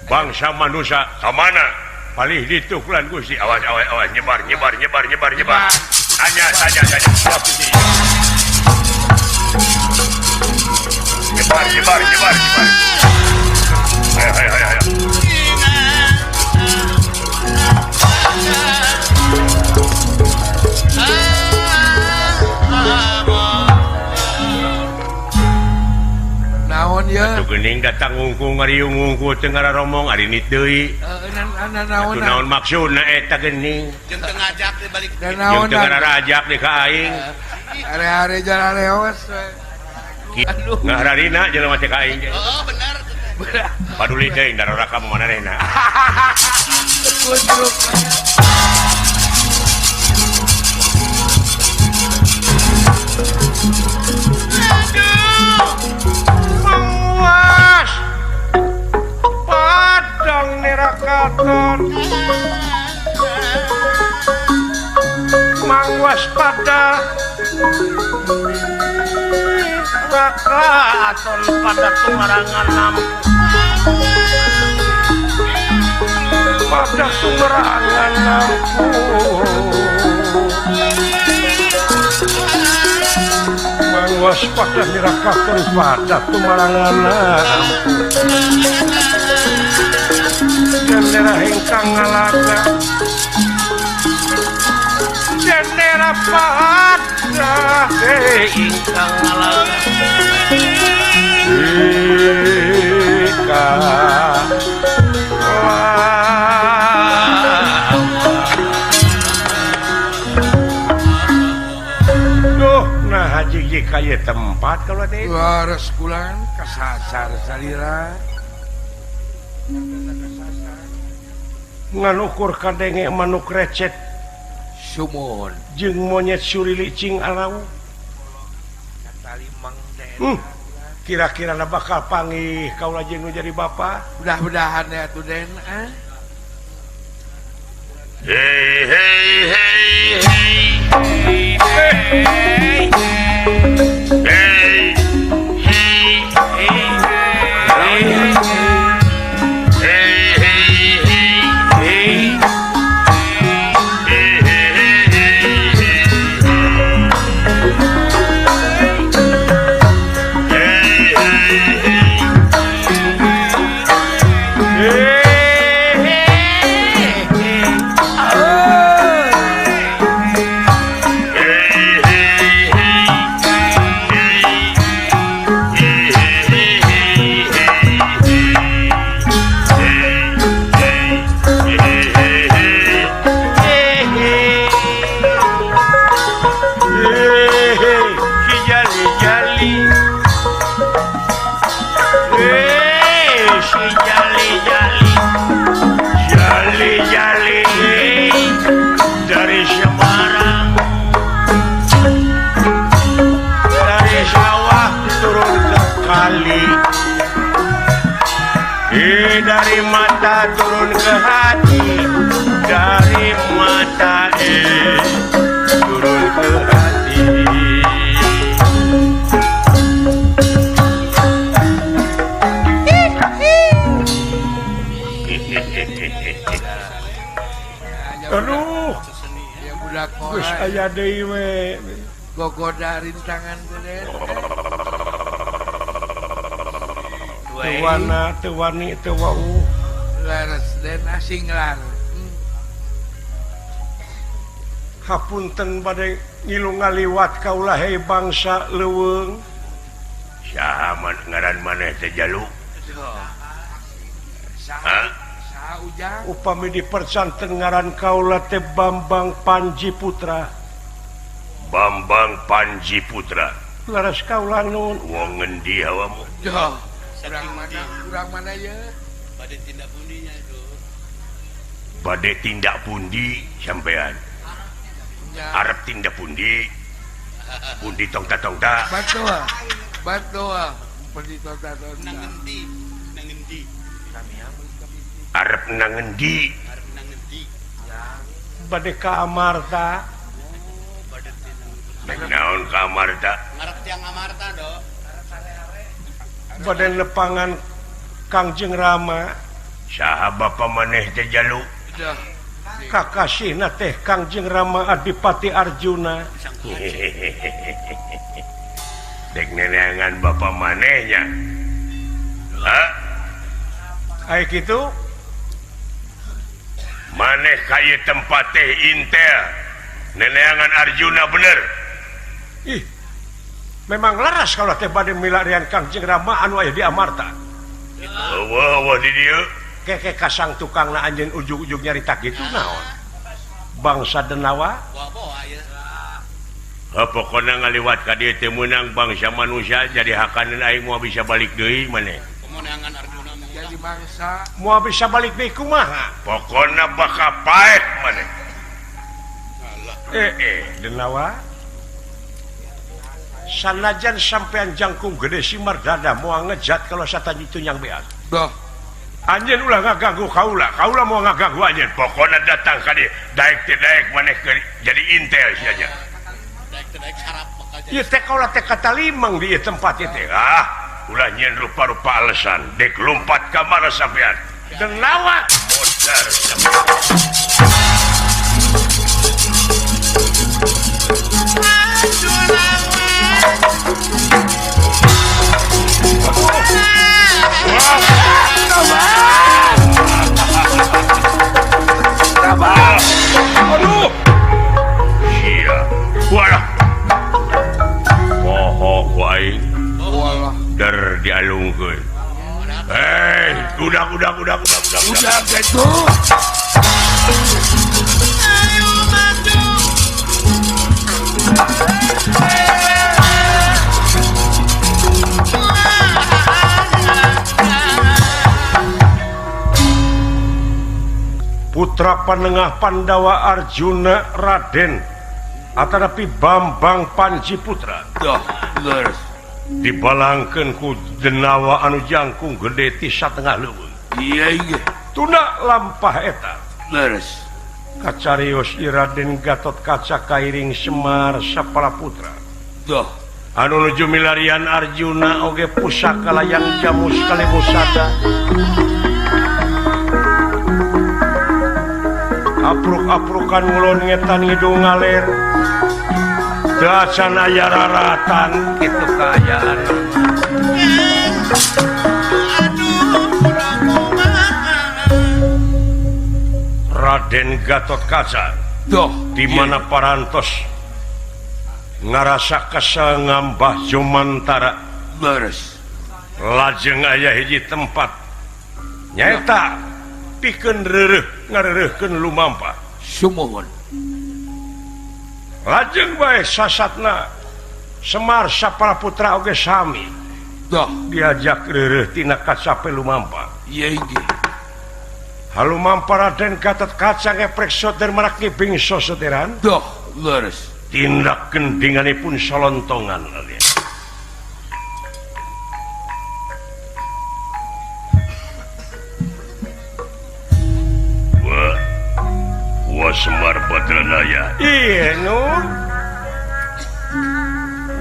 bangsa manusia kamana palih ditu kulan Gusti awas nyebar tanya Jebar. Ayo. naon ya Atuh geuning datang ngungku ngariung ngungku teu ngararomong ari nit deui. naon Atuh naon maksudna eta geuning? Jeung teu ngajak di balik. dan Jeung naon teu ngarajak di ka aing. hari-hari jalan lewas aduh Ngahararina jelema teh ka aing. Oh, benar. Paduli teuing darora ka manehna. kudruk Mawas padang nerakaton Mawas pada nerakaton pada tumarangan lampu pada tumarangan lampu Mawas pada nerakaton pada tumarangan lampu Jendera hengkang ngalaga Jendera pada hengkang ngalaga Duh, nah haji kaya tempat kalau ada itu. waras kulan kasasar salira Nganukur kadenge manuk recet sumon jeung monyet surili cing alau. talimang den Kira-kira bakal panggih kaula jeung nu jadi bapa. mudah-mudahan ya tuh den dari Semarang dari sawah turun ke kali dari mata turun ke hati dari mata turun ke hati aduh ya budak geus mola aya deui we gogoda rintangan tuh den tuwana teu wani teu wau laras den asing lar hapunten bade ngilu ngaliwat kaula he bangsa leuweung saha ngaran maneh teh Jalu saha ujang upami dipercanten ngaran kaula teh Bambang Panji Putra laras kaula nun wong ngendi hawamu Joh, kurang mana ya? Pada tindak bundinya itu. bade tindak pundi sampean Ya, arep tindak pundi tong ta bantu pergi tota Nang ngendi. arep nang endi Arep nang ngendi. bade ka Amarta Pada tindak. naon ka Amarta Ngarep tiang Amarta do. bade lepangan Kangjeng Rama saha bapa maneh teh Jalu Joh, kakasihna teh Kangjeng Rama Adipati Arjuna neneangan bapak manehnya gitu maneh kay tempat teh Intel neneangan Arjuna bener ih memang laras kalau teh bade milarian Kangjeng Rama anu aya di Amarta di dia keke kasang tukang na anjeun ujug-ujug nyarita gitu naon bangsa Denawa pokoknya ngaliwat ka dieu teh meunang bangsa manusia jadi hakaneun aing moal bisa balik deui maneh Pemenangan Arjuna jadi bangsa moal bisa balik deui kumaha pokoknya bakal paeh maneh Denawa sanajan sampean jangkung gede si Mardada moal ngejat kalau satan itu yang beas doh anjeun ulah ngaganggu kaula moal ngaganggu anjeun pokoknya datang ka dieu daek teh daek maneh jadi intel saja daek sarap bakal jadi ieu teh kaula teh katalimang di tempat ieu teh ulah nyen rupa-rupa alasan dek lompat ka mana sampean Denawa modar aduh sia walah poho ku aing walah der dialungkeun udah udah gitu putra penengah Pandawa Arjuna Raden Atanapi Bambang Panji Putra doh leres dibalangkeun ku Denawa anu jangkung gede ti satengah leuweung iya inge tuna lampah eta leres kacarios Raden Gatot Kaca Kairing Semar Sapalaputra doh anu nuju milarian Arjuna oge pusaka layang jamu sekali musada apruk-aprukan ngulon ngetan ngidung ngaler dacan aya raratan kitu kaayaan Raden Gatot Kaca doh di mana parantos ngarasa kesel ngambah Jomantara leres lajeng aya hiji tempat nyaeta pikeun reureuh ngareureuhkeun lumampah sumuhun lajeng bae sasatna Semar Sapalaputra oge sami doh diajak reureuh tina kacape lumampah iya inge halumampah Raden Gatot Kaca ngeprek soter marak bingso soteran doh leres tindak gendinganipun solontongan alias wah Semar Badranaya iya nu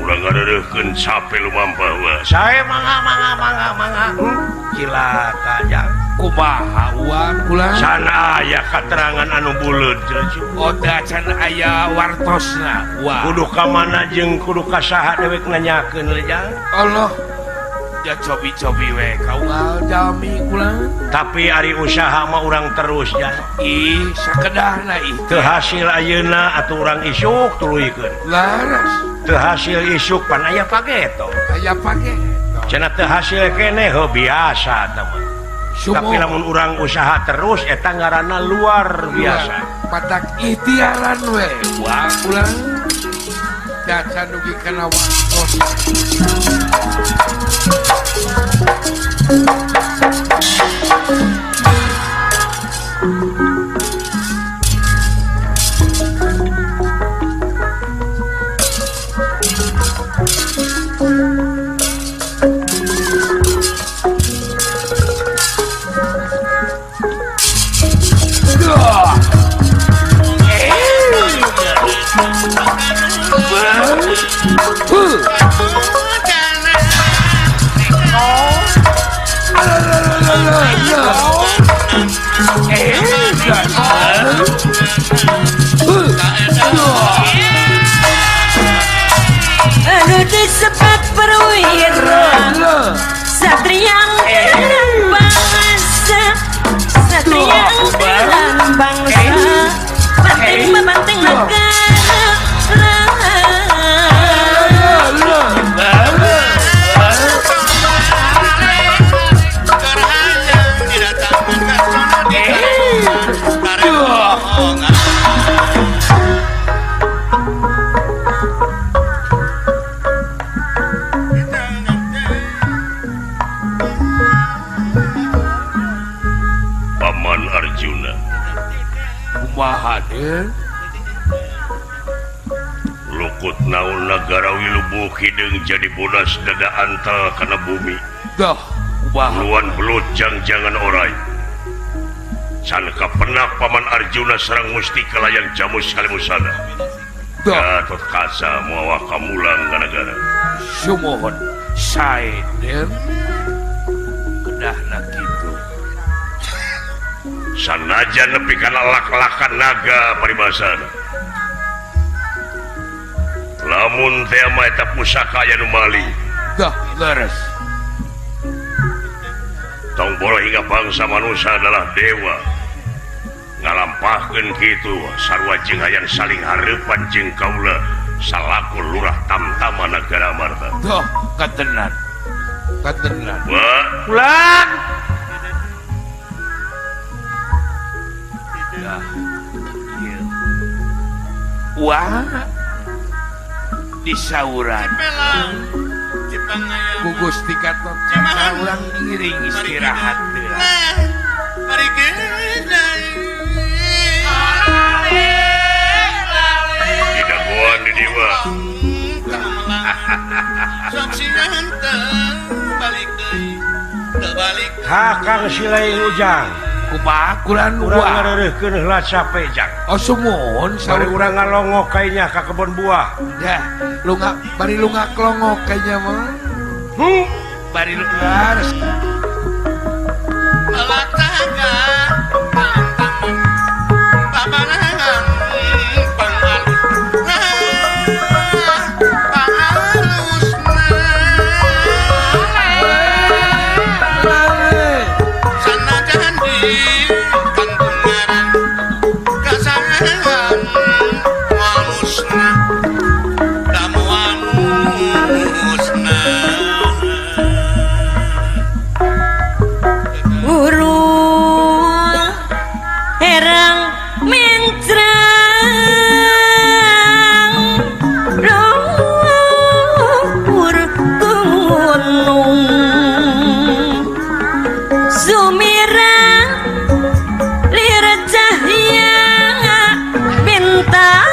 ulah ngareureuhkeun sape lumampah wah saya mangga cilaka jang kumaha uang ulah sana aya katerangan anu buleud oda can aya wartosna wah kudu ka mana jeung kudu ka saha dewek nanyakeun jang Allah ya cobi-cobi we kaungal jami ulah tapi ari usaha mah urang terus jang ih sakedahna ih teu hasil ayeuna atuh urang isuk tuluikeun laras teu hasil isuk pan aya pageto aya pake cenah teu hasil keneh heuh biasa teman tapi lamun urang usaha terus eta ngaranna luar biasa patak ikhtiaran we wah ulah dacan dugi kana wartos Anu disebat kumaha Den lukut naun negara Wilubu Kideng jadi bodas dada antal karena bumi dah kumaha luan belut jangan orai can kapenak paman Arjuna serang mustika layang jamus kalimusada dah Gatot Kaca muawah kamulang gara-gara sumohon sae Den kedahna kitu sanajan nepi kana lak-lakan naga paribasana lamun teh mah eta pusaka aya nu mali dah leres tong bolo hingga bangsa manusia adalah dewa ngalampahkeun kitu sarua jeung hayang saling hareupan jeung kaula salaku lurah tamtama nagara Amarta dah katenan wah pulang dah ieu wah disauran Pelang Jepang aya ku Gusti Gatot Cimahan. Kaca urang ngiring istirahat deui mari tidak goan di diwa sok singan balik deui teu balik Hakang Silai Ujang kumaha kulan urang wah ngareureukkeun heula capek jang oh sumuhun bari urang ngalongok kayaknya ka kebon buah ya bari lu ngaklongok kayaknya mah bari lu laras malataga pamanangan sanajan di kantungaran kasangan walusna damuan musna Urung herang mencrang luhur gunung sumirang lir cahya bintang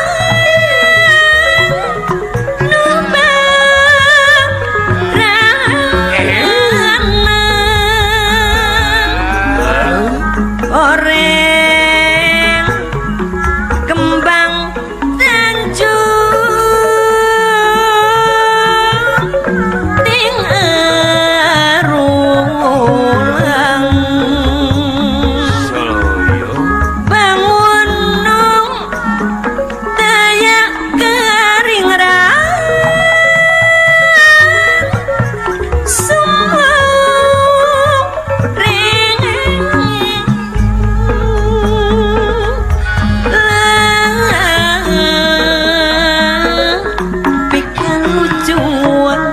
oreng kembang tanjung ting arulang soloyo bangun nong daya kering sumuk ring pikan lucuan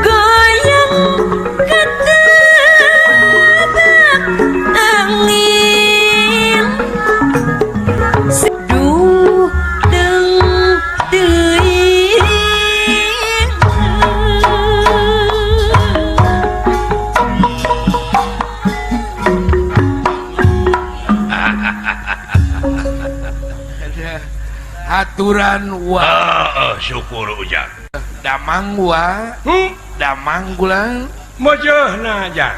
goyang kedadak angin seduh deng teuing ada haturan wah syukur Ujang damang wah damang gulang mojehna jang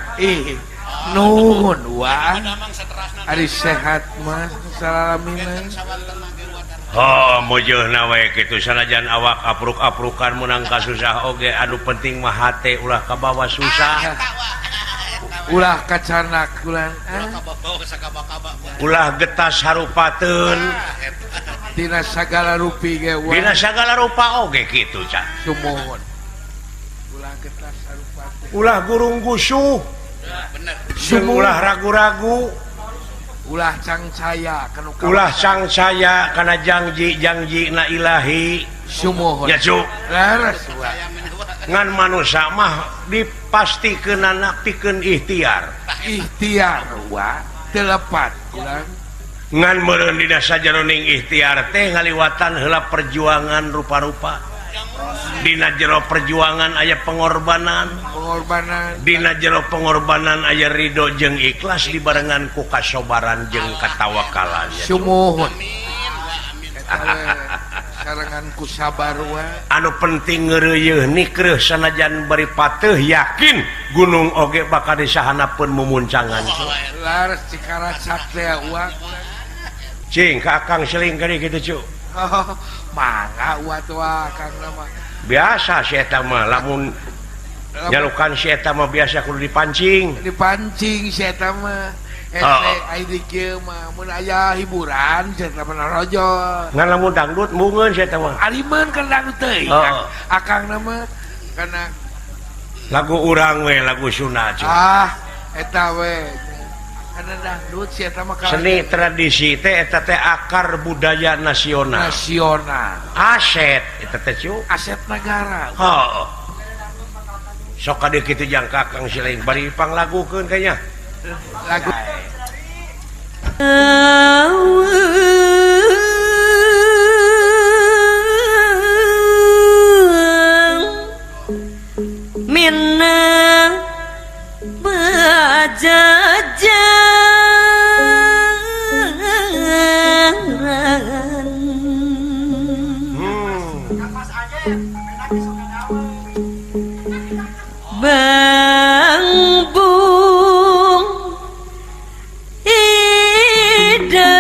nuhun wah damang saterasna ari sehat mah salamina mojehna we kitu sanajan awak apruk-aprukan menang kasusah oge anu penting mah hate ulah kabawa susah ulah kacanak gulang bawa sakaba-kaba ulah getas harupateun tina sagala rupi ge wah dina sagala rupa oge kitu can sumuhun ulah getas sarupate ulah gurung gusuh bener jeung ulah ragu-ragu ulah cangcaya kanu ulah sang saya kana janji na ilahi sumuhun ya cu laras wah ngan manusia mah dipastikeunana pikeun ikhtiar ikhtiar wah telepat gulang ngan meureun dina sajaroning ikhtiar teh ngaliwatan heula perjuangan rupa-rupa Dina jero perjuangan aya pengorbanan Dina jero pengorbanan aya ridho jeung ikhlas dibarengan ku kasobaran jeung katawakalan sumuhun sarangan ku sabar wae anu penting ngeureuh nikreuh sanajan bari pateuh yakin gunung oge bakal disahanapeun mumuncangan laras cikara satya uang cing ka akang seling kali kitu cu mangga uat wa kang nama biasa si eta mah lamun nyalukan si eta mah biasa kudu dipancing si eta mah ai di kieu mah mun aya hiburan si eta mah rojo ngan lamun dangdut mungeun si eta mah aliman kan dangdut teh akang nama kana lagu urang we lagu Sunda eta we kana dangdut si eta mah seni tradisi teh eta teh akar budaya nasional aset eta teh cu aset negara sok kade kitu jangka Kang Siling bari panglagukeun kayaknya lagu Minna bajajan Bang Bung Idang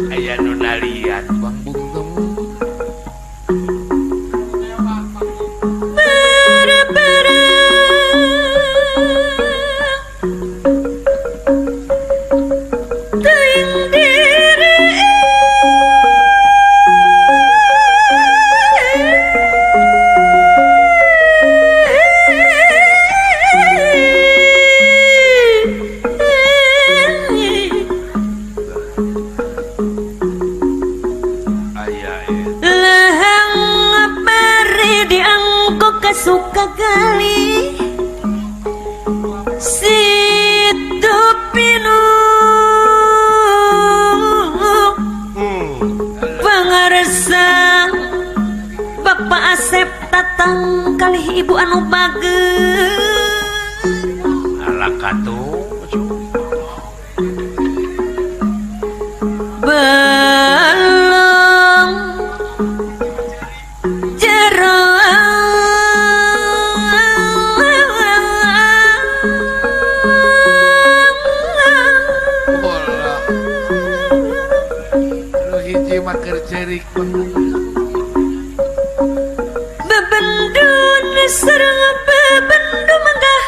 aya nu nalian Bang Bung suka gali situ pinu pangarsa Bapak Asep tatang kali ibu anu bageun alakatu belum jero cerik bebendun sareng bebendu manggah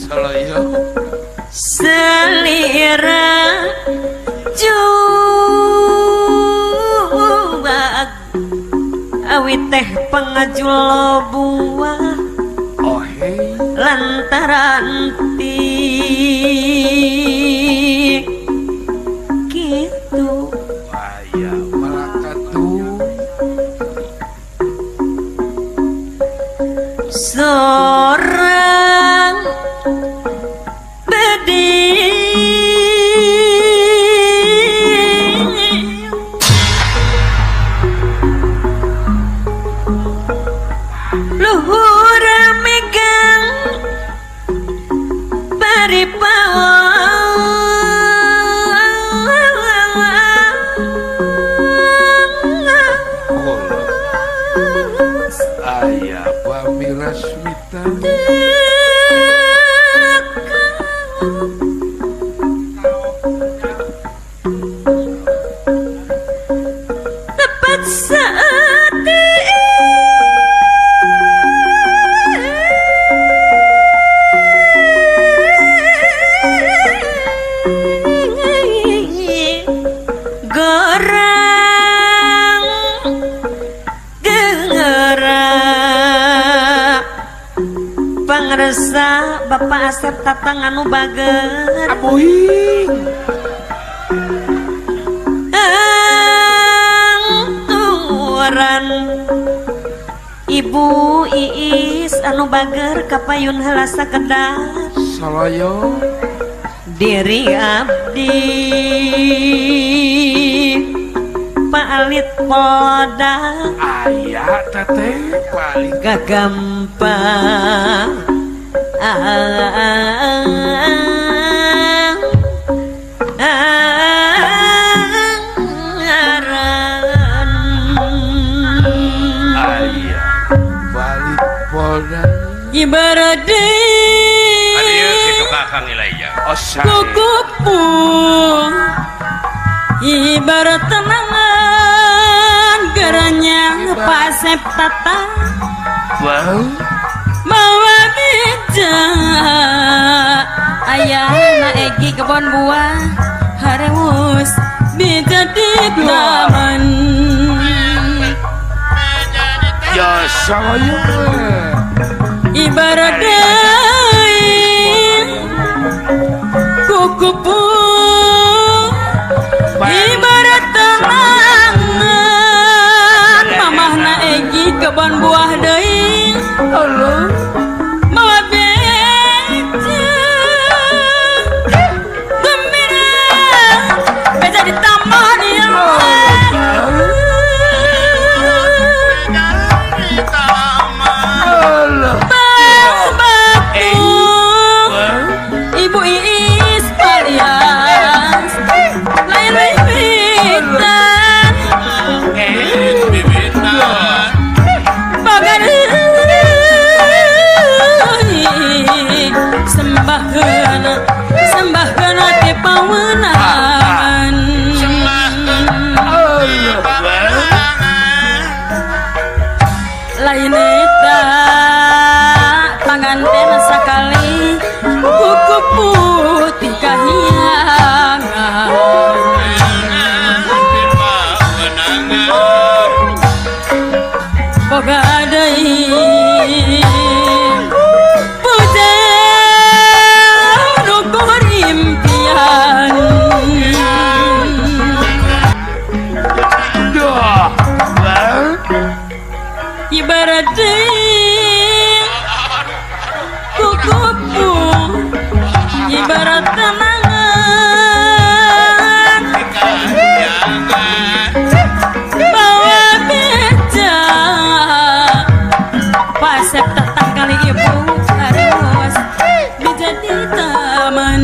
saloyo selira juwag awit teh pangajul buah lantaran gitu aya malakatu seorang bedi luhur megang bari aya Pamira Smita tepat saat gorang gerak pangresa Bapak Asep tatang anu bageun amuing angturan Ibu Iis anu bager kapayun heula sakedar Saloyo diri abdi palit podang aya teh paling gampang aya balik podang ibarat Adieu gitu kakang Ilaija. osai kukupu ibarat tenangan geranya pasep tata wow bawa bija ayah na egi kebon buah harus bija di taman ya Saloyo ibarat deui kukupu ibarat tenangan mamahna egi kebon buah deui Allah bawa beja gembira beja di taman yang Allah batu ibu Iis Palias lain wiwitan Bibitan pagadeui sembahkeun sembahkeun ti paweunangan lain eta panganten sakali kuku putih kahiangan boga deui puja nukur impian dah ibarat deui kukupu ibarat tenangan bawa beja pasep tetang kali ibu harus beja di taman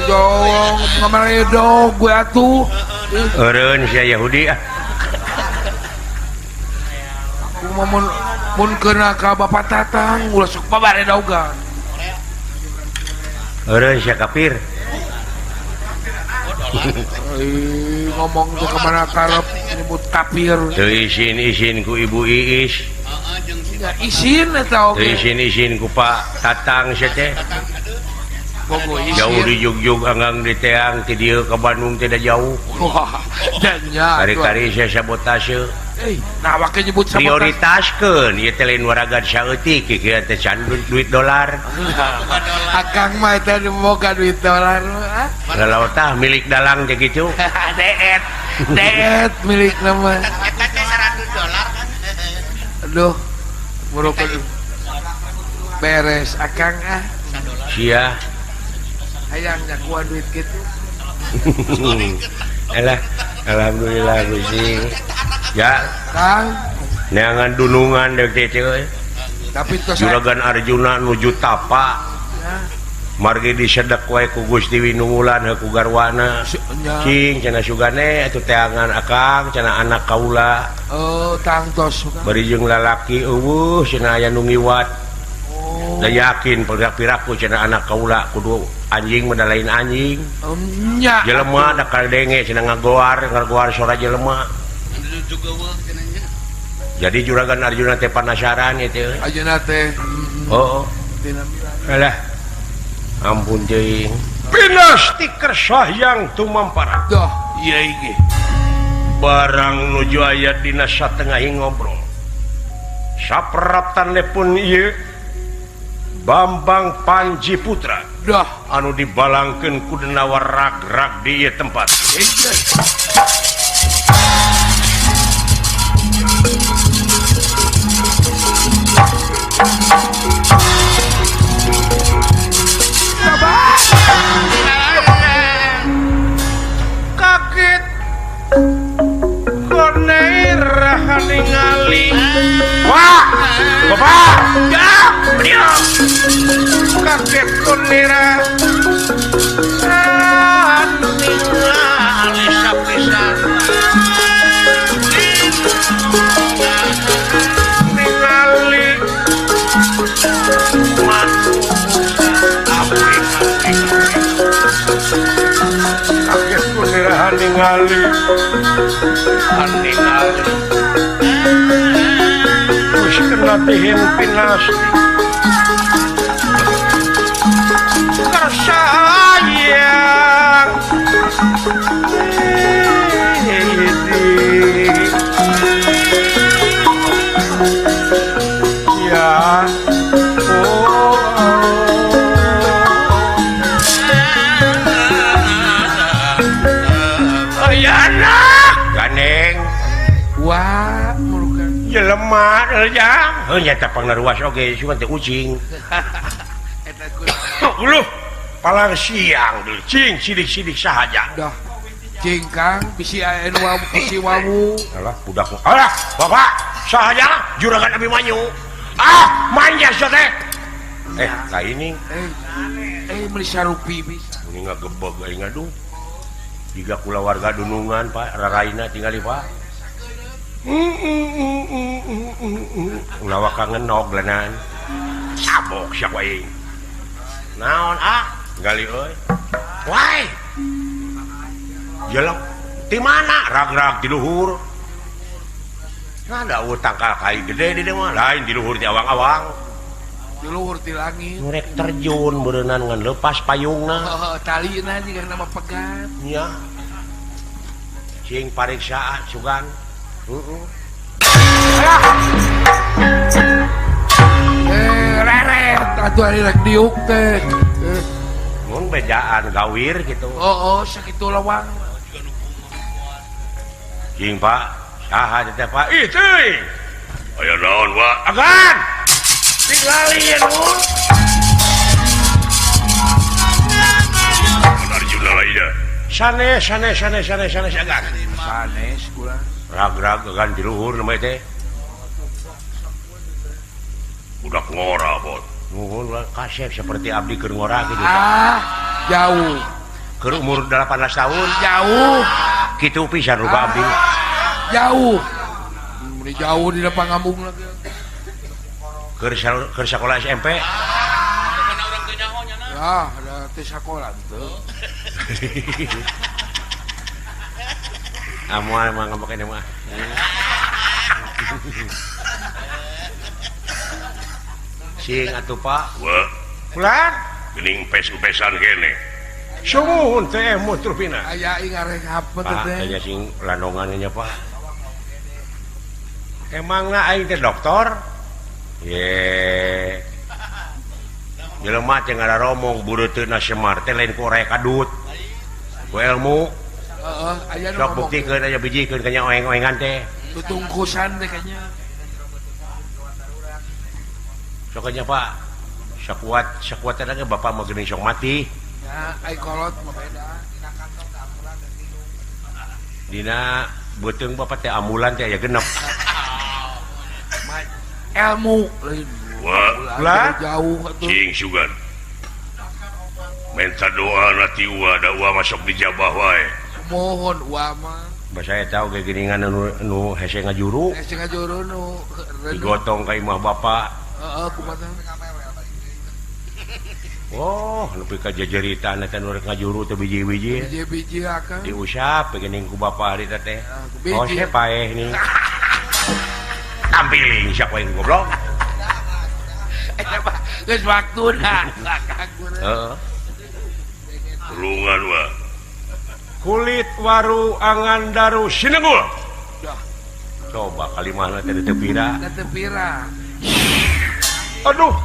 jawang ngamare dog gue atuh Eureun sia Yahudi ah. kumaha mun kena ka bapak tatang ulah sok babare daugan Eureun sia kafir. ngomong tuh kemana karep nyebut kafir Teu isin-isin ku Ibu Iis. ya isin eta Teu oge isin-isin ku Pak Tatang sia teh. bogo Jauh isin di Jugjug anggang di Teang ti dieu ka Bandung tidak jauh. wah dan nya Kari-kari sia sabotase. nah wake nyebut sama Prioritaskeun ieu teh lain waragan saeutik kieu teh can duit dolar. akang mah eta boga duit dolar Kalau tah milik dalang teh kitu. deet deet milik nama Eta teh $100 kan. aduh merupakan beres akang Sia. hayangnya kuat duit gitu Alah, alhamdulillah Gusti. Ya, kang neangan dunungan dek teh euy. tapi tos Juragan Arjuna nuju tapa. Margi disedek wae ku Gusti Winungulan ku garwana. Cing cenah sugane atuh teangan akang cenah anak kaula. oh tang tos Bari jeung lalaki eueuh cenah aya nu ngiwat. Da yakin piraku cenah anak kaula kudu anjing mah lain anjing. nya Jelema da kaldenge cenah ngagoar suara jelema. Juga wah cenanya. Jadi Juragan Arjuna teh penasaran itu. ayeuna teh Oh, tina alah. Ampun teuing. Pinasti kersahyang tumampara. dah iya ge Barang nuju aya dina satengahing ngobrol. Sapraptan pun ieu Bambang Panji Putra dah anu dibalangkeun ku denawar rag-rag di ieu tempat. Bapak ya beliau kakek kunira ningali sapisan ningali kakek kunira ningali wis kena tihin pinas tersayang ya ayana ganeng wah murukan jelema ya nyata pangaruas oge cuma teh ucing eta kunaon uluh palang siang deui cing sidik-sidik sahaja dah cingkang bisi ayeuna wawu bisi wawu alah budak alah bapak sahaja juragan Abimanyu manja teh ka ini meuli sarupi bisa ini ngagebeg aing aduh jiga kula warga dunungan Pak raraina tinggali Pak Lawa kangen nog lenan sabok sak wae naon gali euy wae jelek di mana rag-rag di luhur ada utang kai gede di dieu mah lain di luhur di awang-awang di luhur ti langit rek terjun berenang ngan lepas payungna talina juga nama pegat nya cing pariksaan sugan reret atuh ari rek diuk teh mun bejaan gawir gitu sakitu lawang cing Pak saha teh Pak ih teuing aya naon Pak agan tinggalin mun Arjuna laida sanes agan sanes kula rag-rag agan di luhur nama teh budak ngora bot nuhun kasep seperti abdi keur ngora gitu jauh keur umur 18 tahun jauh kitu pisan rupa abdi jauh ini jauh di depan ngambung lagi keur sakola SMP ya ada teh sekolah tuh amual mah ngambek ini mah sing atuh Pak wah pulang geuning pes-pesan kene sumuhun teh mutur pina aya ing arek apa Pak teh aya sing landongannya Pak emangna aing teh dokter ye jelema teh ngararomong bureuteuna semar teh lain ku rek kadut ku ilmu aya sok buktikeun aya bijikeun kanya oeng-oengan teh tutungkusan teh kayaknya sok aja Pak sakuat teh bapak mah geuning sok mati ya ai kolot mah beda dina beuteung bapak teh ambulan teh aya genep ilmu lain lah jauh atuh cing sugan minta doa nanti da masuk dijabah wae mohon mah basa eta oge geuningan nu hese ngajuru sing ngajuru nu digotong ka imah bapak kumaha oh nepi ka jajarita teh nu rek ngajuru teh biji-biji biji akan diusap geuning ku bapak ari teh biji. oh se paeh nih tampiling sak wae goblok geus waktuna heeh tulungan wa kulit waru angan daru sinegul coba kalimahna teh teu pira aduh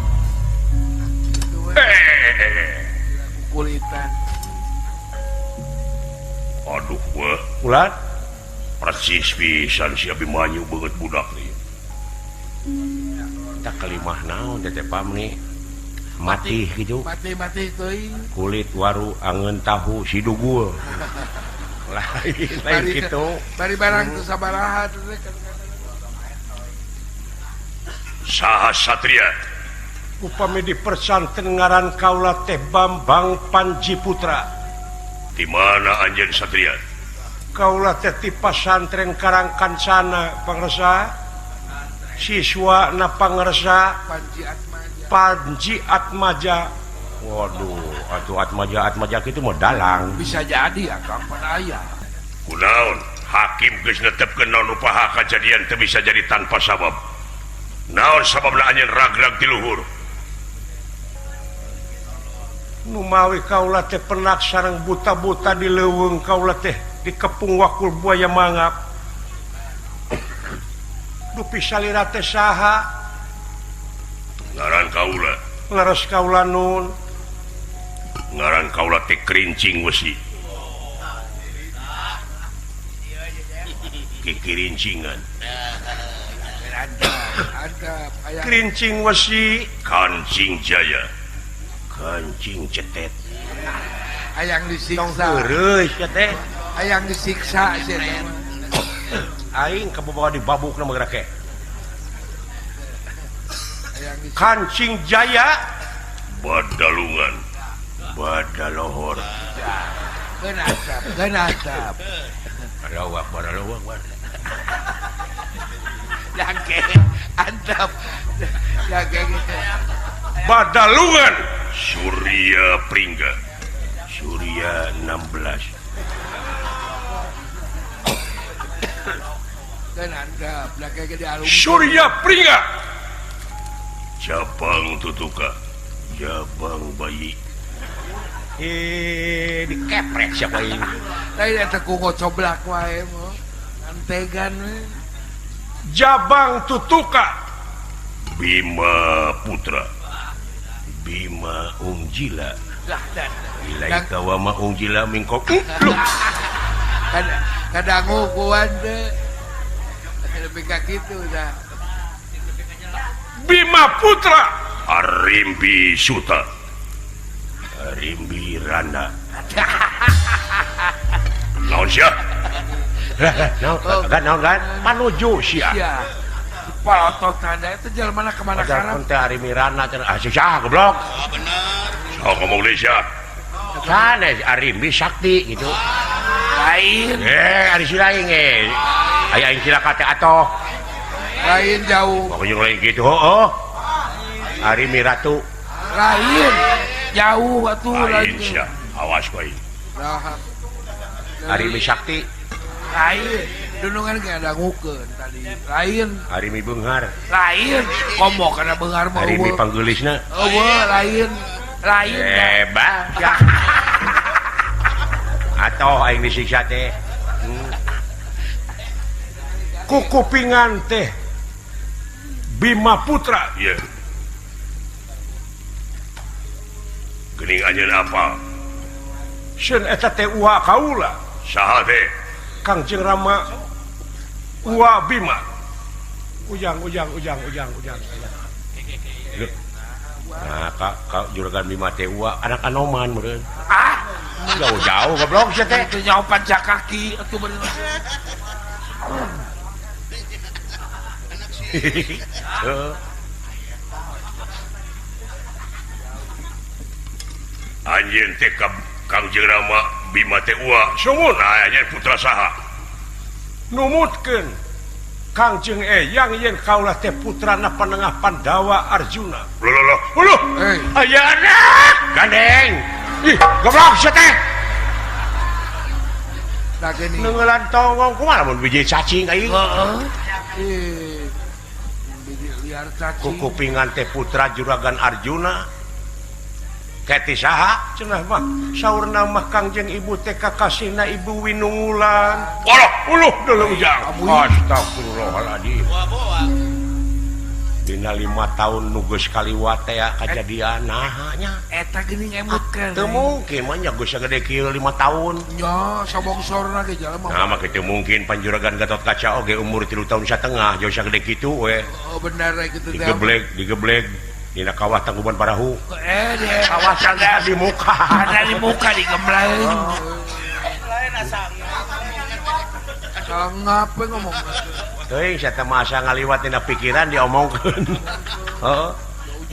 kulitan aduh wah ulat persis pisan si Abimanyu beungeut budak nih tak kalimah naon teh pamni mati gitu mati teuing kulit waru angeun tahu sidugul lain gitu bari barang teu sabaraha saha Satria upami di pesantren ngaran kaula teh Bambang Panji Putra. Di mana anjeun Satria? Kaula teh ti pesantren Karangkancana pangresa. Siswa na pangresa Panji Atmaja. Waduh, atuh Atmaja kitu mah dalang. Bisa jadi Kang Panaya. Kunaon? Hakim geus netepkeun naon upaha kajadian teu bisa jadi tanpa sabab. Naon sababna anjeun ragrag ti luhur? Numawi kaula teh penak sareng buta-buta di leuweung kaula teh dikepung wakul buaya mangap. Dupi salira teh saha? Ngaran kaula. Ngaras kaula nun. Ngaran kaula teh Kerincing Wesi. Kikirincingan. Ada Kerincing Wesi, Kancing Jaya. kancing cetet. ayang Tong disiksa. heureus ya teh. Ayang disiksa sih. Aing kaboboga dibabukna mah ge. Ayang disiksa. Kancing Jaya, Badalungan. Badalohor. Genasap. Barawak. Jangke antap. Jangke gitu. Badalungan, Surya Pringga. Surya 16. Dan antap. Jangke di alumni. Surya Pringga, Jabang Tutuka. Jabang Bayi. Dikeprek siapa ini? Tadi ada kungo coblak wae mo. Antegan we. Jabang Tutuka, Bima Putra. Bima Ungjila. Lah dan. Ilai kawa ma Ungjila mingkok. Kadang kuan deh. Lebih ka kitu dah. Bima Putra, Arimbi Suta. Rimbi Rana. Naon sia? Naon kan? Panuju sia. Iya. Palotot tanda itu jalan mana kemana Ada sekarang? konten Rimbi Rana cenah. Ah sia goblok. Saha ngomong deui sia? Sana Rimbi Sakti gitu. Lain. Ari si lain aya aing sila kate atoh. Lain jauh. Pokoknya lain gitu. Oh. Rimbi Ratu. Lain. Jauh atuh Lain lain. sia. Awas ku aing. Nah. Rimbi Sakti. Lain. Dunungan kayak ada ngukeun tadi. Lain. Rimbi Beunghar. Lain. Komo kana beungar mah Rimbi eueuh. Panggeulisna. Eueuh lain. Lain. Bebas. Atoh aing disiksa teh. Kukupingan teh Bima Putra. Iya. Geuning anjeun apa? Seun eta teh uwa kaula. Saha teh? Kangjeng Rama uwa Bima. Ujang. Nah, kak juragan Bima teh uwa anak Anoman meureun. Ah. Jauh-jauh goblok sia teh. Itu nyawa panjang kaki atuh bener. Anjeun teh Kangjeng Rama Bima teh uwa. Sumun anjeun putra saha? Numutkeun Kangjeng Eyang yen kaula teh putrana Panengah Pandawa Arjuna. Loh. Hei. Aya anak gandeng. Ih, goblok sia teh. Nah gini. Neungelan tongong kumaha mun biji cacing aing. Heeh. Liar cacing. Kukupingan teh putra juragan Arjuna. Keti saha cenah mah saurna mah Kangjeng ibu teh kakasihna Ibu Winungulan. Uluh deuleu ujang. Astagfirullahaladzim. Dina 5 tahun nu geus kaliwat teh kajadian nahanya. Eta geuning emutkeun. Teu mungkin mah nya geus sagede kieu 5 tahun. Nya sabongsorna ge jelema. Nah mah kitu mungkin panjuragan Gatot Kaca oge umur 3 tahun satengah jauh sagede kitu we. Oh bener kitu teh. Digeblek dina kawah Tangkuban Parahu. Deh. Kawasan di muka. Ada di muka digembleng. Lain asang. Salah ngapa ngomong? teuing saya masa ngaliwat tina pikiran diomongkeun. Heeh.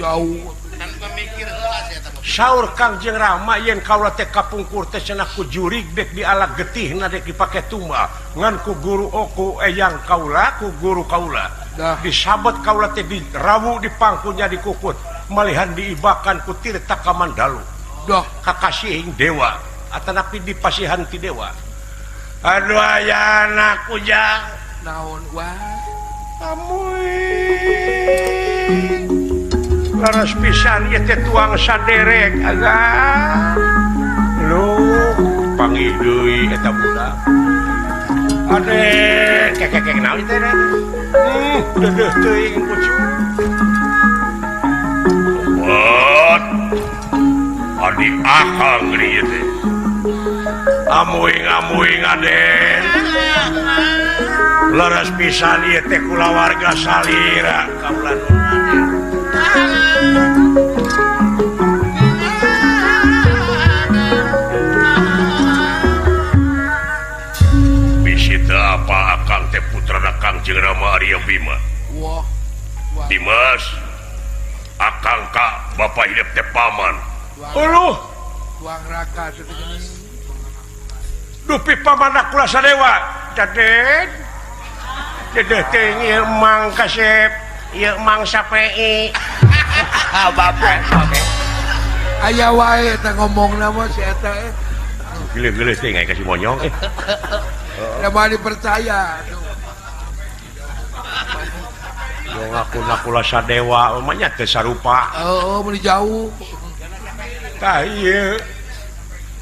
Jauh. Tanpa mikir heula saya teh. Saur Kangjeng Rama yen kaula teh kapungkur teh cenah ku jurig dek dialag getihna dek dipake tumbal ngan ku guru oku eyang kaula ku guru kaula disabet kaula teh dirawu dipangkunya dikukut malihan diibakan ku tirta kamandalu Doh kakasihing dewa atanapi dipasihan ti dewa. Aduh aya anak ujang naon wah. amuy laras pisan ieu teh tuang saderek agak lu panggil deui eta budak ade kekek naon teh deudeuh teuing pucuk what adi akang geuning ieu teh amuing aden laras pisan ieu teh kulawarga salira kaulan bisita apa akang teh putrana Kangjeng Rama Arya Bima. Wah. Dimas akang ka bapak hidup teh paman. Uluh Tuang raka teh geuning. dupi pamanna kula sadewa. Daden. Dedeh teh ieu Mang Kasep, ieu Mang Sapei. Bapak. Aya wae eta ngomongna mah si eta Gile-gile teh ngai kasih monyong. Lemah dipercaya. Yo ngaku kula sadewa mah nya teu sarupa. Oh, meuli jauh. Tah ieu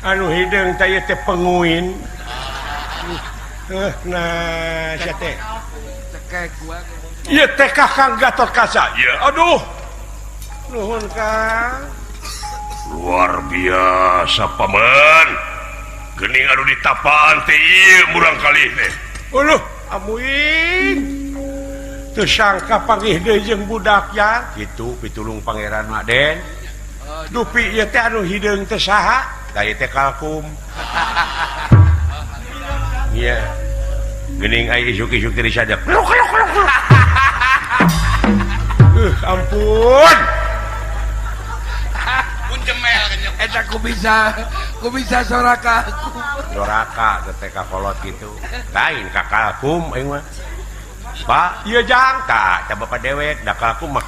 anu hideung teh ieu teh penguin. Nah, sia teh. Cekek gua. Ieu teh Kakang Gatotkaca. Ieu aduh. Nuhun Kang. Luar biasa paman. Geuning anu ditapaan teh ieu murang kalih teh. Uluh, amuing. Teu sangka panggih deui jeung budak ya. Kitu pitulung pangeran Maden. Dupi ieu teh anu hideung teh saha? Da ieu teh kalkum. Iya. Geuning aya isuk-isuk teh disadap. Ampun. Pun jemel kan. Eta ku bisa soraka. Doraka teh ka kolot kitu. Lain ka kalkum aing mah. Pak, ieu jang tah ca bapak dewek da kalkum mah.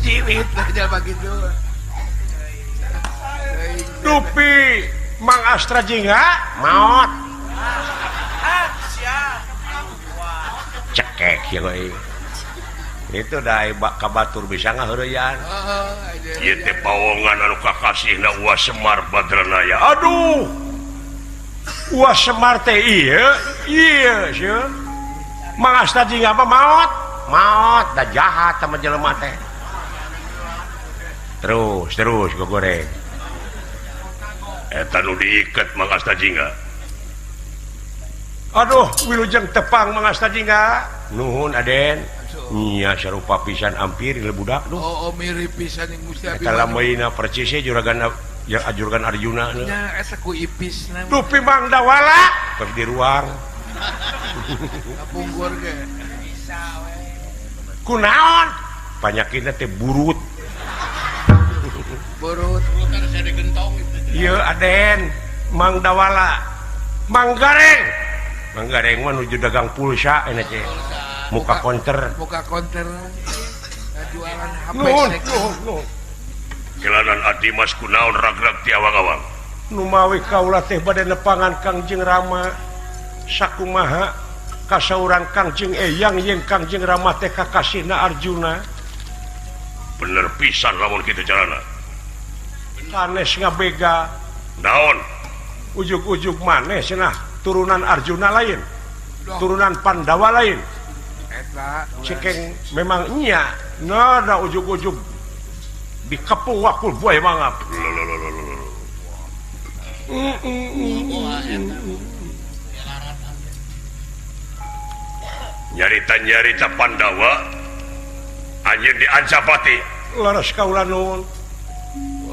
Ciwit aja begitu. Dupi Mang Astra Jingga maot. Cekek ya euy. Itu da kabatur bisa ngaheureuyan. Ieu teh pawongan anu kakasihna Uas Semar Badranaya. Aduh. Uas Semar teh ieu sieun. Mang Astra Jingga mah maot da jahat sama jelema teh. Terus gogoreng. Eta nu diiket Mang Astra Jingga. Aduh, wilujeng tepang Mang Astra Jingga. Nuhun Aden. Nya sarupa pisan ampir le budak duh. Oh, mirip pisan yang Gusti Abi. Eta lameuna percis juragan ajurgan Arjuna. Nya eta ku ipis na. Dupi Mang Dawala keur di ruang. Kapungkur ge. Kunaon? Panyakitna teh burut. Burut. Kan saya digentong. Ieu Aden, Mang Dawala. Mang Gareng mah nuju dagang pulsa enak teh. Muka konter. Jualan HP. Nuhun. Kelanan Adimas kunaon ragrag ti awang-awang. Nu mawi kaula teh bade nepangan Kangjeng Rama sakumaha kasauran Kangjeng Eyang yang Kangjeng Rama teh kakasihna Arjuna. Bener pisan lamun kitu carana. Sanes ngabega. Naon? Ujug-ujug maneh cenah turunan Arjuna lain. Turunan Pandawa lain. Cekeng memang nya nada ujug-ujug dikepung wakul buaya mangap. Nyarita Pandawa anjeun di Anjapati laras kaula nuhun.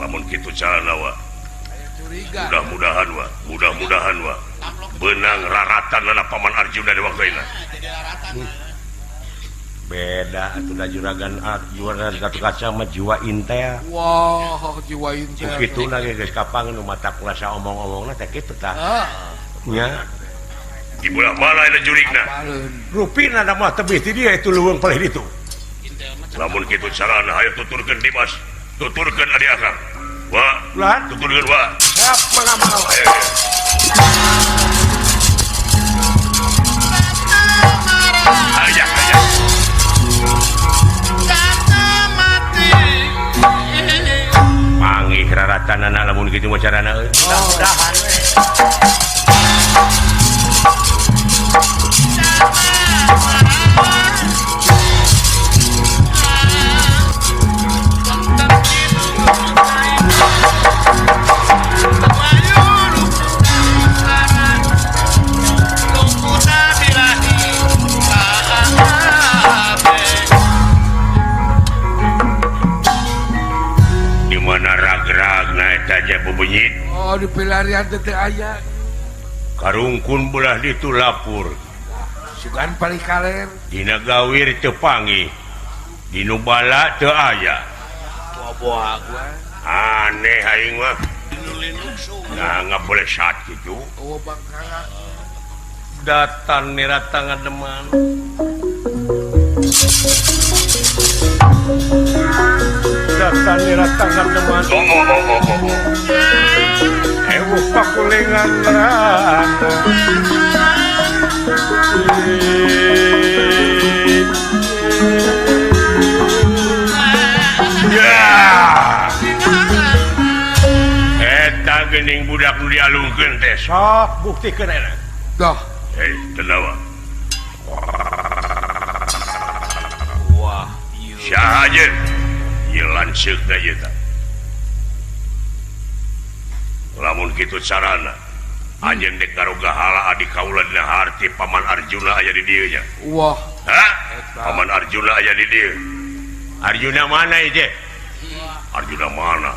Lamun kitu carana wa mudah-mudahan wa benang raratan anak Paman Arjuna di waktu ini. Jadi laratan. Beda atuh juragan juara Gatot Kaca mah jiwa intel. Wah, jiwa intel. Begitu na geus kapang nu mata kuasa omong-omongna teh kitu tah. Nya. Di belah mana ada jurigna? Rupina da mah tebih ti dia itu leuweung palih ditu. Lamun kitu carana hayu tuturkeun Dimas. Tuturkeun adi akang. Wah, Lan, tuturkeun wah. siap mengamal. Ayo. Ayah, ayah. Pangih raratanana lamun kitu mah carana euy. Mudah-mudahan we. Di mana rag-ragna eta aja bebenyit. Oh, di pelarian teh aya. Karungkun belah ditu lapur. Sugan paling kaler. Dina gawir teu pangih. Dinu bala teu aya. Buah-buah gua. Aneh aing mah. Lindung sung. Nah, boleh saat gitu. Oh, bangkala. Datan niratangan deman. Datan niratangan deman. Ewu pakulingan ngerana. Ya. Eta gening budak nu dialungkeun teh sok buktikeun eta. Dah. Hei, tenawa. Wah, iya. Syaha aja. Ieu lanceuk da ieu tah. Lamun kitu carana, anjeun dek garoga hala adi kaula dina harti Paman Arjuna aya di dieu nya. Wah, Hah? Paman Arjuna aya di dieu. Arjuna mana ije? Arjuna mana?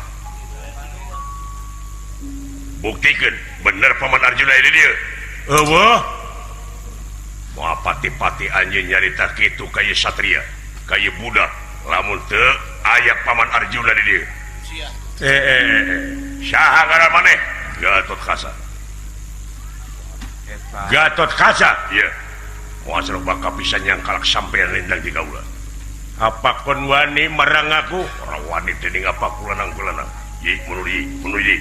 Buktikeun bener Paman Arjuna aya di dieu. Eueuh. Moal pati-pati anjeun nyarita kitu ka ieu satria, ka ieu budak, lamun teu aya Paman Arjuna di dieu. Sia. Saha ngaran maneh? Gatot Kaca. eta. Gatot Kaca. Iya. Moal baka pisan yang kalak sampean lindang di kaula. Apa kon wani marang aku? Ora wani teuing apa kulanang-kulanang. Yi mundur yi.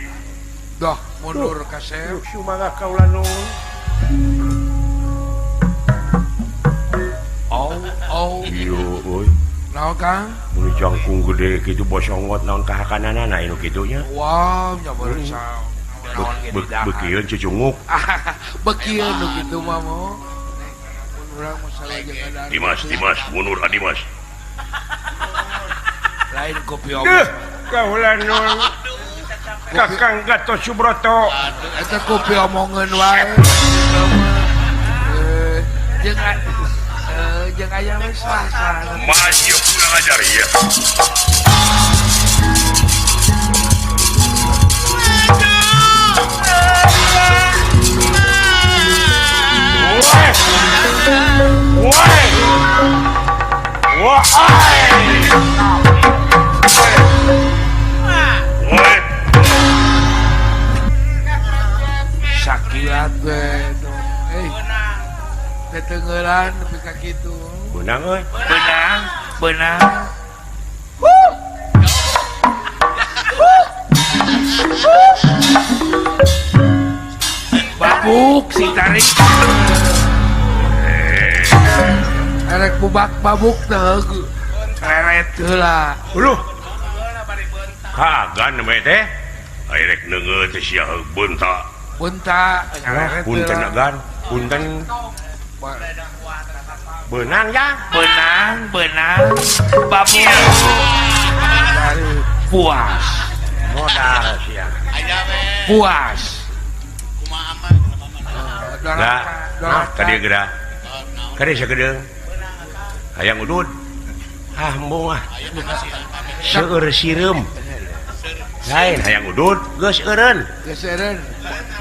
Dah, mundur kasep. Yuk sumaga kaula nu. Oh. Yo euy. Naon Kang? Mun jangkung gede kitu bosongot naon kahakanana anu kitu nya. Wow, nyabar sao. Naon ge didahan. Bekieun cucunguk. Bekieun nu kitu mah mo. Mun urang masalah jeung ada. Dimas, mundur Dimas. Lain kopi Deuh, obat. kaula nu. Kakang Gatot Subroto. Eta kopi omongeun wae. Jeung aya we sasa. Maju kurang ajar ya. Sakilat we. Tetengeulan nepi ka kitu. Beunang euy. Benang. Babuk si tarik. Erek bubak babuk teh reret heula. Uluh. Kagan mah teh. Airek neungeut teh sia beunta. Bunta ngareret Punten agan, punten beunang ya. Benang babuk. Puas. Modal sia. Aja we. Puas. Kumaha mah. Lah, tadi geura. Kade sagedeung. Hayang udud. Ah, moal. Ayo makasih pamit. Seueur sireum. Lain hayang udud, geus eureun. Geseren.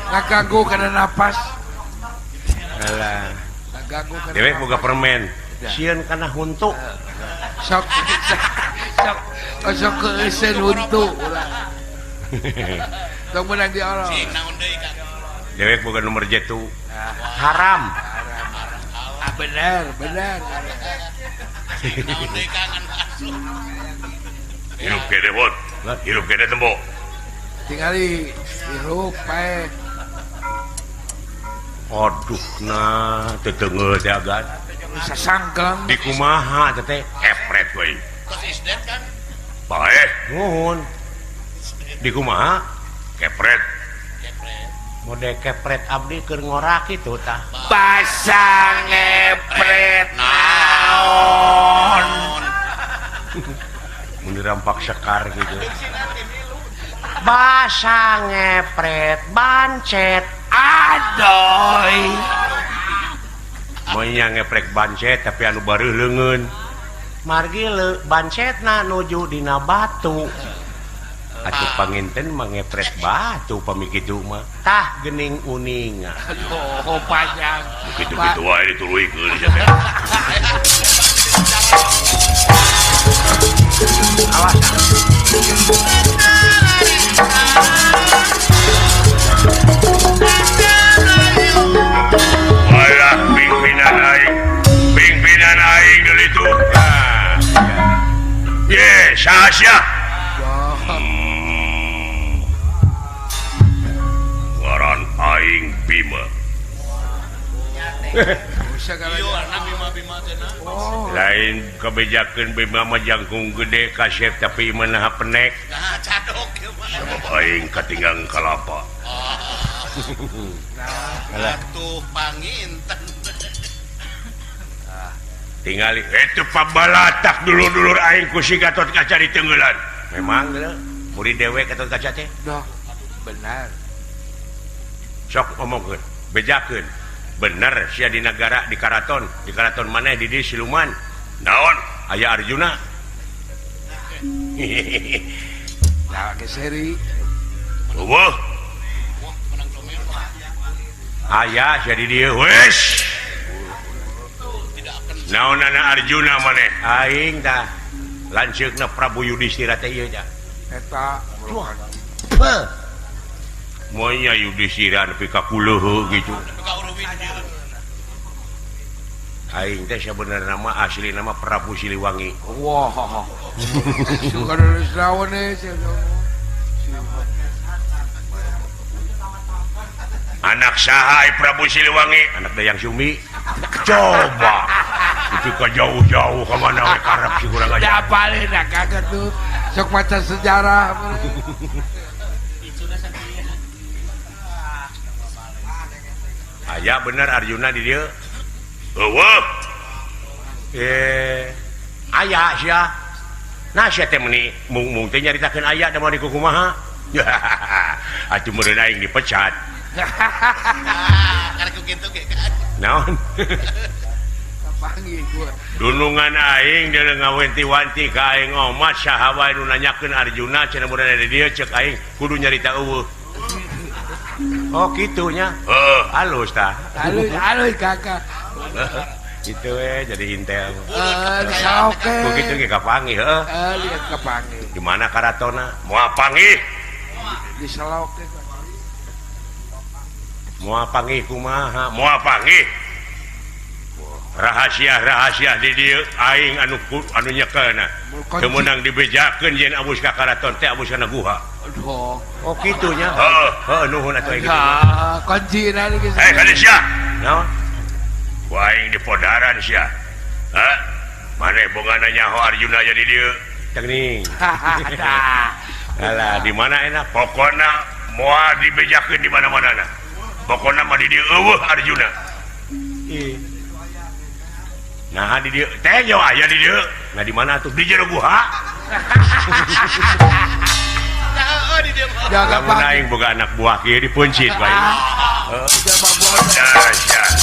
Ngaganggu kana napas. alah ganggu dewek boga permen sieun kana huntu sok sok keeuseun huntu ulah tong menang di Allah Cing naon deui Kang? dewek boga nomor jetu haram benar Naon deui Kang anu asup? hirup gede bot hirup gede tembok tingali hirup pae aduh nah teteungeuh teh agan sasangkeung di kumaha teh epret we Tos isdet kan? bae nuhun di kumaha kepret Kepret. mode kepret abdi keur ngorak kitu tah pasang ngepret naon mun dirampak sekar gitu basa ngepret bancet adoy monya ngeprek bancet tapi anu baru leungeun margi bancetna nuju dina batu atuh panginten mah ngepret batu pami kitu mah tah geuning uningan aduh panjang gitu-gitu wae dituluikeun sia Walah pimpinan aing deui itu ye saha ngaran aing Bima Ieu anak bima-bima teh na. lain kebijakan Bima mah jangkung gede kasep tapi meunah penek Nah, cadok ieu mah. sabab aing katinggang kalapa Atuh panginten. tinggali itu pabalatak dulur-dulur aing ku si Gatot Kaca di Tenggelan memang gitu murid dewek Gatot Kaca teh Doh, benar. sok ngomongkeun bejakeun bener sia di negara di karaton maneh di dieu siluman naon aya Arjuna Nah, ke seri. eueuh Wah, menang comel mah. aya sia di dieu wes Tidak akan naonana Arjuna maneh aing tah lanceukna Prabu Yudhistira teh ieu tah Eta monya Yudhistira nepi ka kuleuh gitu buka uruwin dia. aing teh sabenerna nama asli nama Prabu Siliwangi wah. Suka nulis lawan sih. anak saha Prabu Siliwangi anak Dayang Sumi coba itu ke jauh-jauh kemana we karep si kurang Udah aja apalin dah kagak tuh. Sok baca sejarah. aya bener Arjuna di dieu eueuh aya sia nah sia teh meuni mung teh nyaritakeun aya da mah di kumaha atuh meureun aing dipecat Karena kitu ge kan. naon Panggil gua. dunungan aing dia ngawenti-wanti ka aing omat saha wae nu nanyakeun Arjuna cenah meureun di dieu ceuk aing kudu nyarita eueuh oh kitunya halus tah Halus kakak. gitu jadi intel Oke. begitu ge kapanggih heuh Lihat ke panggil. di mana karatona moal panggih Di Seloke. moal panggih kumaha moal panggih rahasia di dieu aing anu nyekelna teu meunang dibejakeun yen abus ka karaton teh abus kana guha Aduh. oh kitunya heuh heuh nuhun atuh aing gitu Ya, kunci nanti ke Kanisya naon ku aing di podaran sia hah maneh boga nyaho Arjuna jadi dieu teuing Hahaha. alah di mana enak pokona moal dibejakeun di mana-manana pokona mah di dieu eueuh Arjuna nah di dieu teh yo aya di dieu nah di mana tuh di jero guha Nah, di dia mah. Jaga lamun panggil. aing boga anak buah kieu dipuncit bae Jaga bola. dahsyat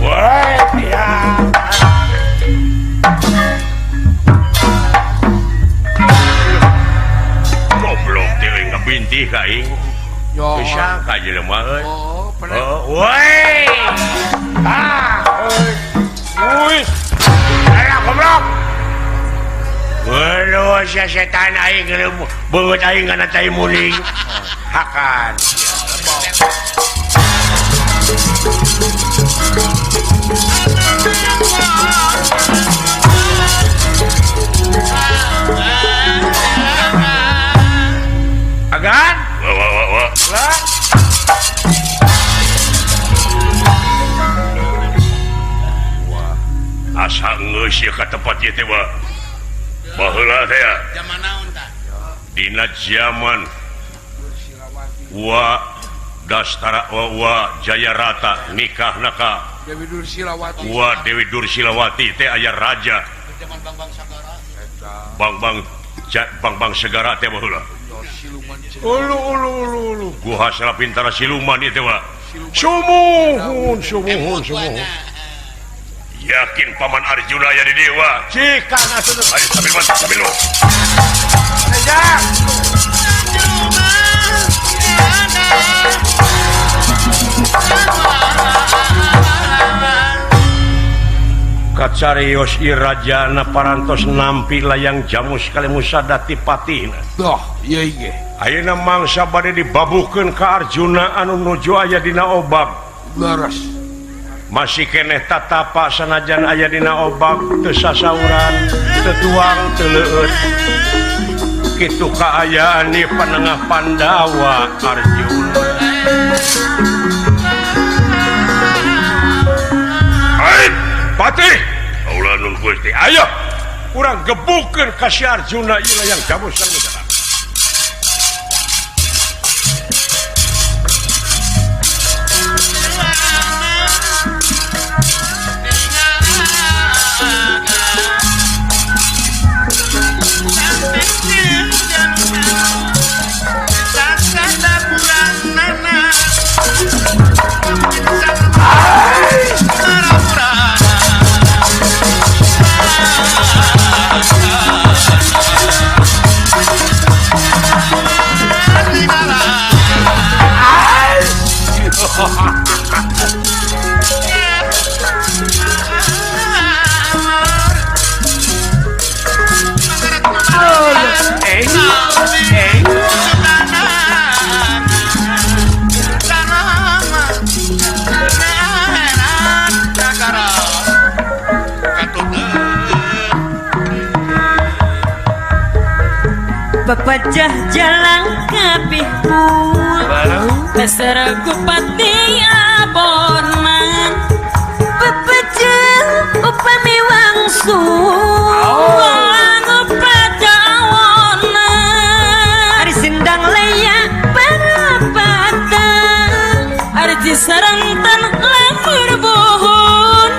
Wah, ya. milih kaing Yo. sangka jelema euy. Oh, pernah. Woi. Woi. Ayo goblok. Waduh, setan aing beungeut aing kana cai muling. Hakan. Agan? Wah. Lah. Asa geus ieu ka tempat ieu teh, Wah. Baheula teh ya. Zaman naon tah? Dina zaman Dastara wa Jayarata nikahna ka Dewi Dursilawati. Dewi Dursilawati teh aya raja Zaman Bang Sagara. Bang Segara teh baheula. Siluman. Ulu. Gua hasra pintara siluman ieu teh, Wah. Sumuhun. Yakin Paman Arjuna aya di dieu, Wah. Cikan atuh. Ayo sambil lu. Ejak. Kacarios irajana parantos nampi layang jamu sekali musadati patina. Doh, iya ge. Ayeuna mangsa bade dibabuhkeun ka Arjuna anu nuju aya dina obab. Laras. Masih keneh tatapa sanajan aya dina obab teu sasauran, teu tuang, teu leueut. Kitu kaayaan di Panengah Pandawa Arjuna. Hai, Patih. Ulah nun Gusti. Ayo, urang gebukeun ka si Arjuna ieu layang jamu sareng. Bapajah jalan kapihul Dasar kupati abonan Bapajah upami wangsul Anu padawonan Ari sindang leya panapatan Ari sarantan lamur buhun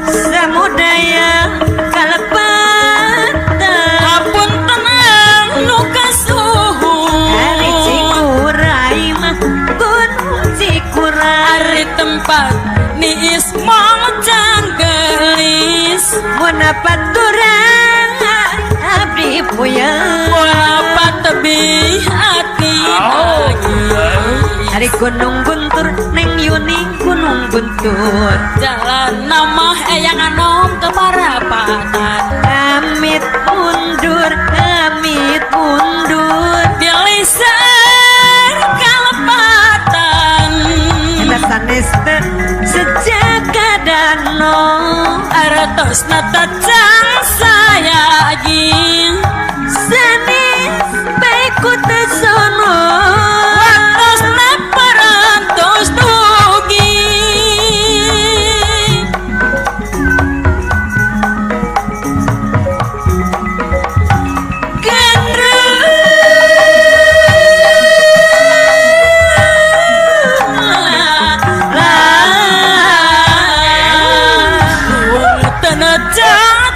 Samudaya kalepatan Apun tenang nuka suhu Ari cikurai mah gunung cikurai Ari tempat niis mau janggelis Munapat durang abdi puyeng Munapat tebih hati Hari gunung guntur neng yuning gunung guntur Jalan nama eyang anom keparapatan Amit mundur Dilisan kalepatan Nasaneste sejak kadano Aratos natacang sayagin Sanis baiku tesono Watos naparantos dugi Tanah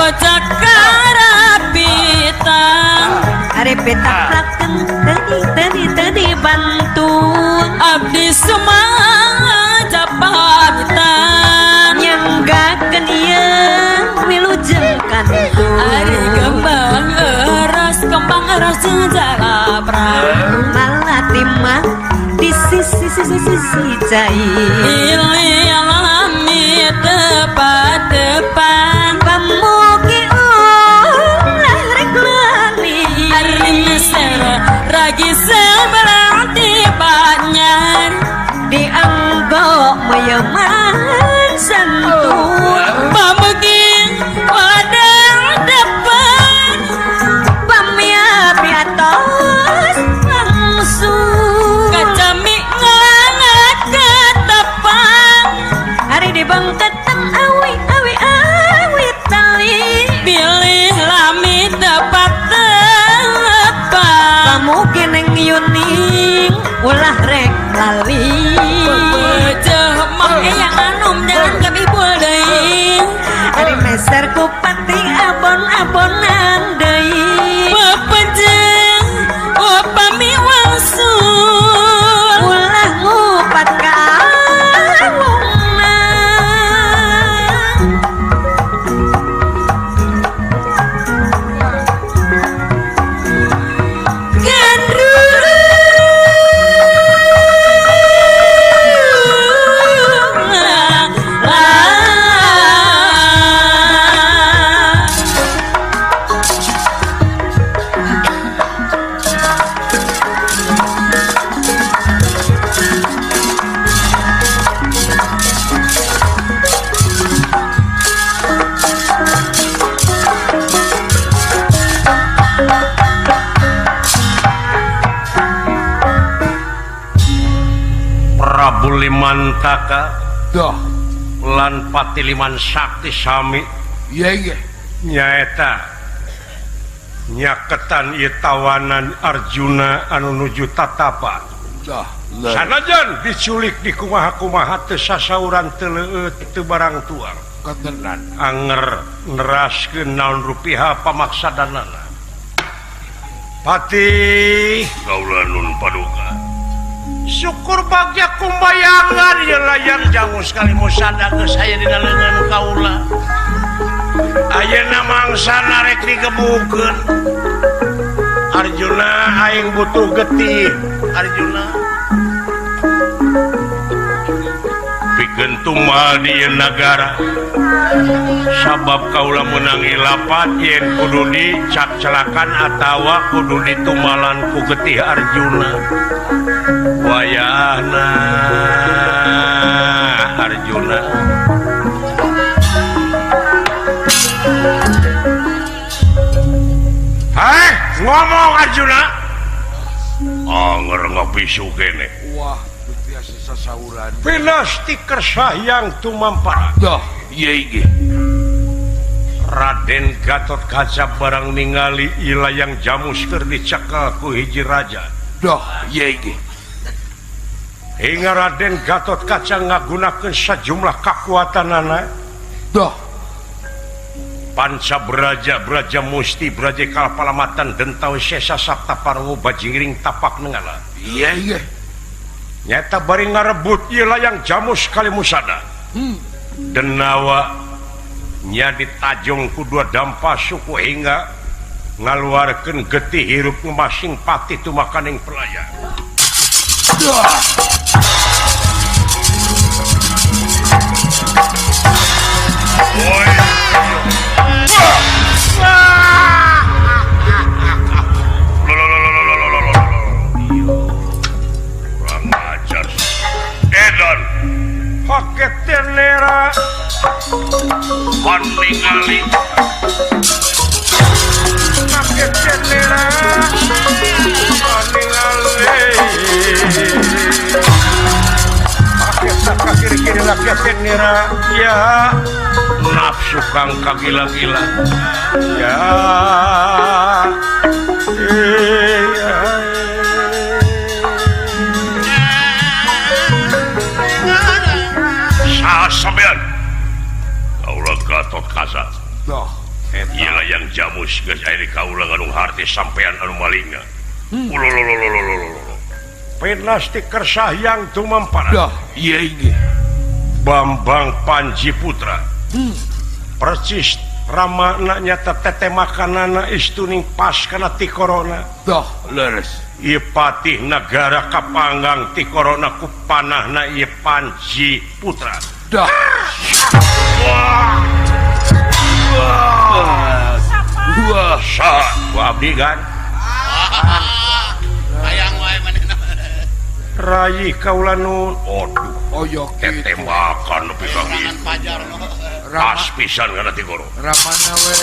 bocah karapitan are petaprakeun teu bantun abdi sumaja pamitan nyanggakeun ieu wilujeng kantun ari kembang eras jalapra malati mah di sisi cai pilih alami tepat-tepat pamugi ulah rek lali ari meser ragi berarti banyak dianggo meyeman santun pamugi wadah depan pamia piatos langsung kacami ngangat ketepang hari dibangketan awi tali pilih lami tepat-tepat pamugi neng yuning ulah rek lali beuceuh mah yang anom jalan kami deui ari meser ku pati abon-abonan deui bepejeng upami wangsul ulah ngupat ka awungna Prabu Limantaka Dah, lan Pati Liman Sakti sami iya. nyaeta nyaketan ieu tawanan Arjuna anu nuju tatapa. Dah, Sanajan diculik di kumaha-kumaha teu sasauran teu leueut teu barang tuang. ketenan. Anger neraskeun naon rupiah pamaksadanana. Pati kaula nun paduka. Syukur bagja kumbayangan ye layang jangu sekali musada geus aya dina leungeun kaula. Ayeuna mangsa narek digebukeun. Arjuna aing butuh getih. Arjuna pikeun tumal di ieu nagara. Sabab kaula menangi lapat yen kudu dicak-celakan atawa kudu ditumalan ku getih Arjuna. Wayahna Arjuna ngomong Arjuna anger ngapisu kene Wah, biasa sasauran. pinasti kersayang tumampara. Dah, iya. Raden Gatot Kaca barang ningali ilayang jamus keur dicekel ku hiji raja. Dah, iya. Hingga Raden Gatot Kaca ngagunakeun sajumlah kakuatanana. Dah, Panca Braja, Braja Musti, Braja Kalpalamatan, Dentau Sesa Sapta Parwo Bajingring Tapak Nenggala. iya. Nyata bari ngarebut ieu layang jamus kalimusada. Denawa nya ditajong ku dua dampa suku hingga ngaluarkeun getih hirup masing pati tumakaning pelaya. Dah. Oi. Kurang ajar. Edan paket tenera paningali paket tenera paningali paket tak kiri-kiri paket tenera ya nafsu kang kagila-gila ya sampean kaula Gatot Kaca Dah, Iyalah yang jamus geus aya di kaula anu harti sampean anu malinga. Penasti kersah yang tumampara. Dah, iya ini. Bambang Panji Putra. Persis ramana nyata tete makanana istuning pas kana ti corona. Dah, leres. Ieu patih negara kapanggang ti corona ku panahna ieu Panji Putra. Dah. Wah, Sah, ku abdi kan. Hayang wae manehna. Rayi kaula nun. Aduh, oyok tete gitu. makan nepi ka kieu. Serangan pajar no. Pas pisan kana ti corona. Ramana we.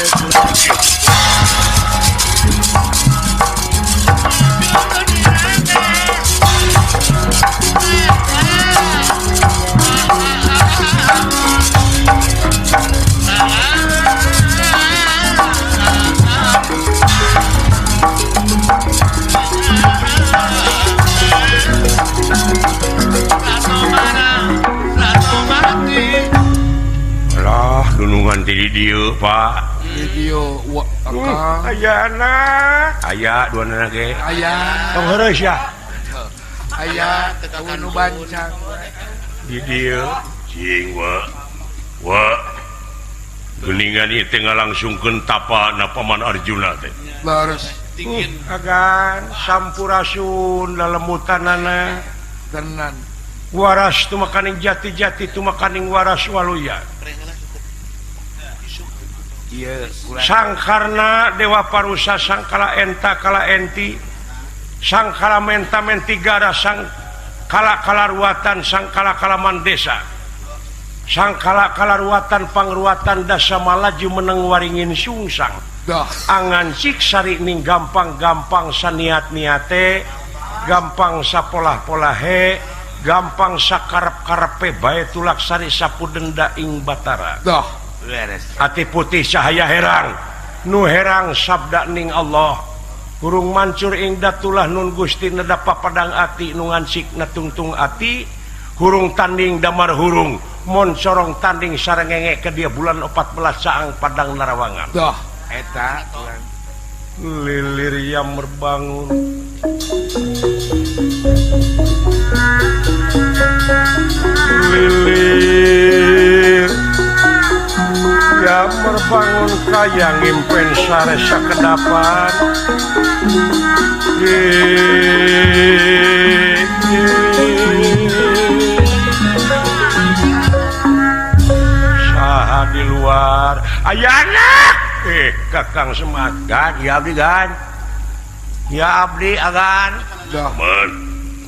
Lah, dunungan ti dieu, Pak. Video akang. Ayana. Aya duana ge. Ayah. Tong heureus ya. Ayah. Unu bancang. Di dieu cing wa geuningan ieu teh ngalangsungkeun tapana Paman Arjuna teh. Leres. Tingin Agan sampurasun lalemutanana Tenan. waras tu makaning jati-jati tu makaning waras waluya. Iya, Sangkarna Dewa Parusa sangkala enta kala enti sangkala menta menti gara sangkala kalaruatan sangkala kalaman desa sangkala kalaruatan pangruatan dasa malaju meneng waringin sungsang dah. angan siksari ning gampang-gampang saniat-niate gampang sapolah-polah he gampang sakarep-karepe bae tulaksari sapu denda ing batara Dah. hati putih cahaya herang nu herang sabda ning Allah hurung mancur ing datulah nun Gusti nedapa padang ati nu ngansik natungtung ati hurung tanding damar hurung mon corong tanding sarengenge ke dia bulan 14 saang padang narawangan Dah. Eta. lilir yang merbangun lilir yang merbangun kaya ngimpen sare sakedapan saha di luar ayana kakang sematkan ya abdi gan ya abdi agan Dah. men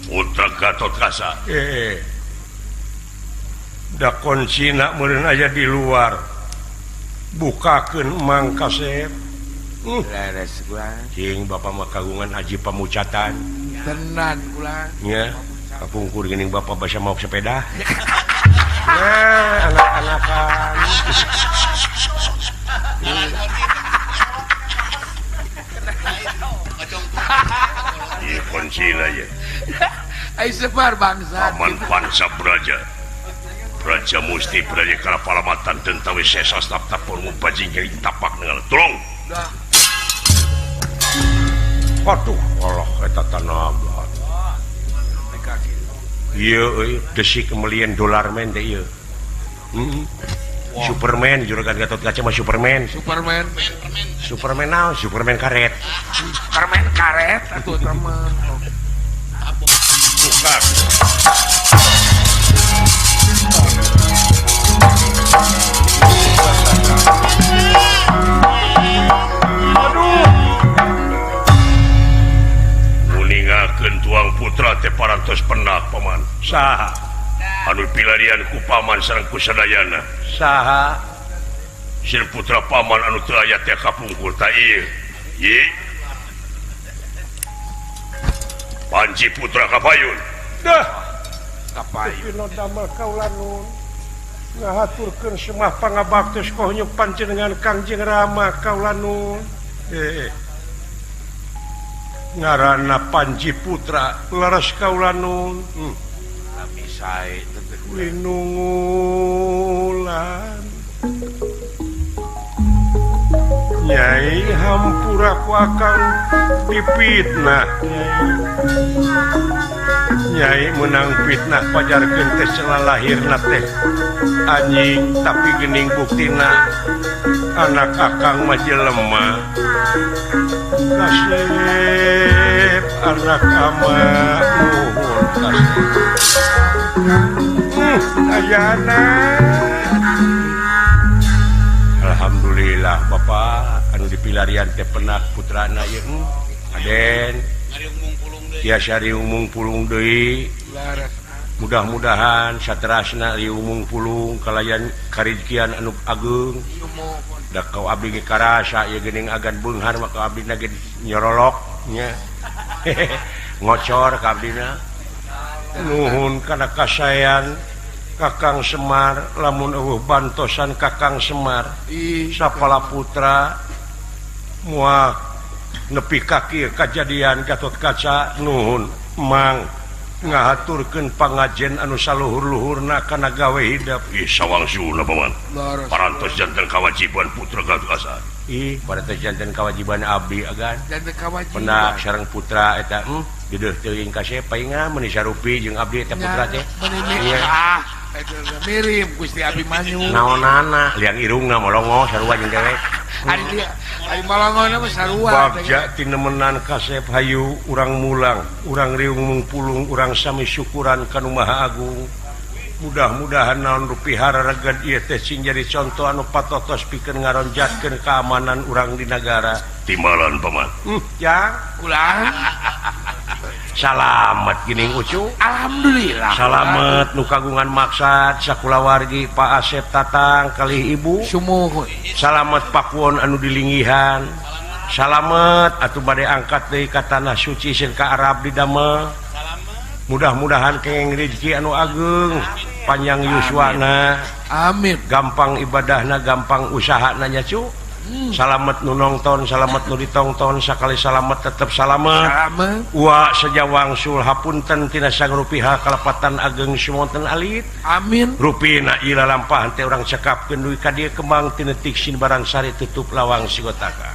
putra Gatot Kaca da konsina meureun aya di luar bukakeun Mang Kasep Leres gua. cing bapak mah kagungan haji pamucatan Tenan kula. nya kapungkur geuning bapak basa mau sepeda nah anak-anakan ieu konsina ya Ai sebar bangsa. Paman Panca Braja Raja Musti Braja Kalapalamatan Tentawi Sesa Staf Tapur Mubajing Kering Tapak Nengal Tolong Dah. Waduh Allah eta tanaga ieu desik kemelian dolar men teh ieu Superman juragan Gatot Kaca mah Superman Superman. Superman naon Superman karet Permen karet atuh teman. bukan nguningakeun tuang putra teh parantos penak paman saha anu pilarian ku paman sareng ku sadayana saha sir putra paman anu teu aya teh kapungkur ta ieu ye Panji Putra Kapayun dah Kapayu. Pino damel kaula nun ngahaturkeun semah pangabaktos kohnyuk panjenengan Kangjeng Rama kaula nun ngaranna Panji Putra leres kaula nun Tapi sae teu winungulan Nyai hampura ku akang dipitnah Nyai menang fitnah pajarkeun teh setelah lahirna teh anjing tapi gening buktina anak akang mah jelema kasep anak ama nuhun kasep ayana Alhamdulillah Bapak anu dipilarian teh penak putrana ieu Aden tiasa riumung pulung deui mudah-mudahan saterasna riumung pulung kalayan karizkian anu agung da kau abdi ge karasa ieu geuning agan beunghar maka abdina ge nyorolok nya ngocor ka abdina nuhun kana kasayan Kakang Semar lamun eueuh bantosan Kakang Semar sapala putra moal nepi ka kieu kajadian Gatotkaca nuhun mang ngahaturkeun pangajen anu saluhur-luhurna kana gawe hidap sawangsuna paman parantos janten kawajiban putra Gatotkaca parantos janten kawajiban abdi agan penak sareng putra eta deudeut teuing kasep painga meuni sarupi jeung abdi eta putra teh mirip Gusti Abimanyu naonana liang irungna molongo sarua jeung dewek ari molongona mah sarua bagja tinemenan kasep hayu urang mulang urang riung pulung urang sami syukuran kanu Maha Agung mudah-mudahan naon rupihara reged ieu teh sing jadi contoh anu patotos pikeun ngaronjatkeun keamanan urang di negara timbalan paman ya ulah salamet geuning ucu alhamdulillah salamet nu kagungan maksad sakulawargi Pak Asep Tatang kalih ibu sumuhun salamet pakuon anu dilinggihan salamet atuh bade angkat deui ka tanah suci sieun ka Arab didamel mudah-mudahan kenging rezeki anu ageng panjang yuswana amin gampang ibadahna gampang usahana nya cu salamet nu nongton salamet nu ditongton sakali salamet tetep salamet wa sajawangsul hapunten tina sangrupiha kalepatan ageng sumonten alit amin rupina ila lampahan teh urang cekapkeun duwi ka dieu kembang tina tiksin barang sari tutup lawang sigotaka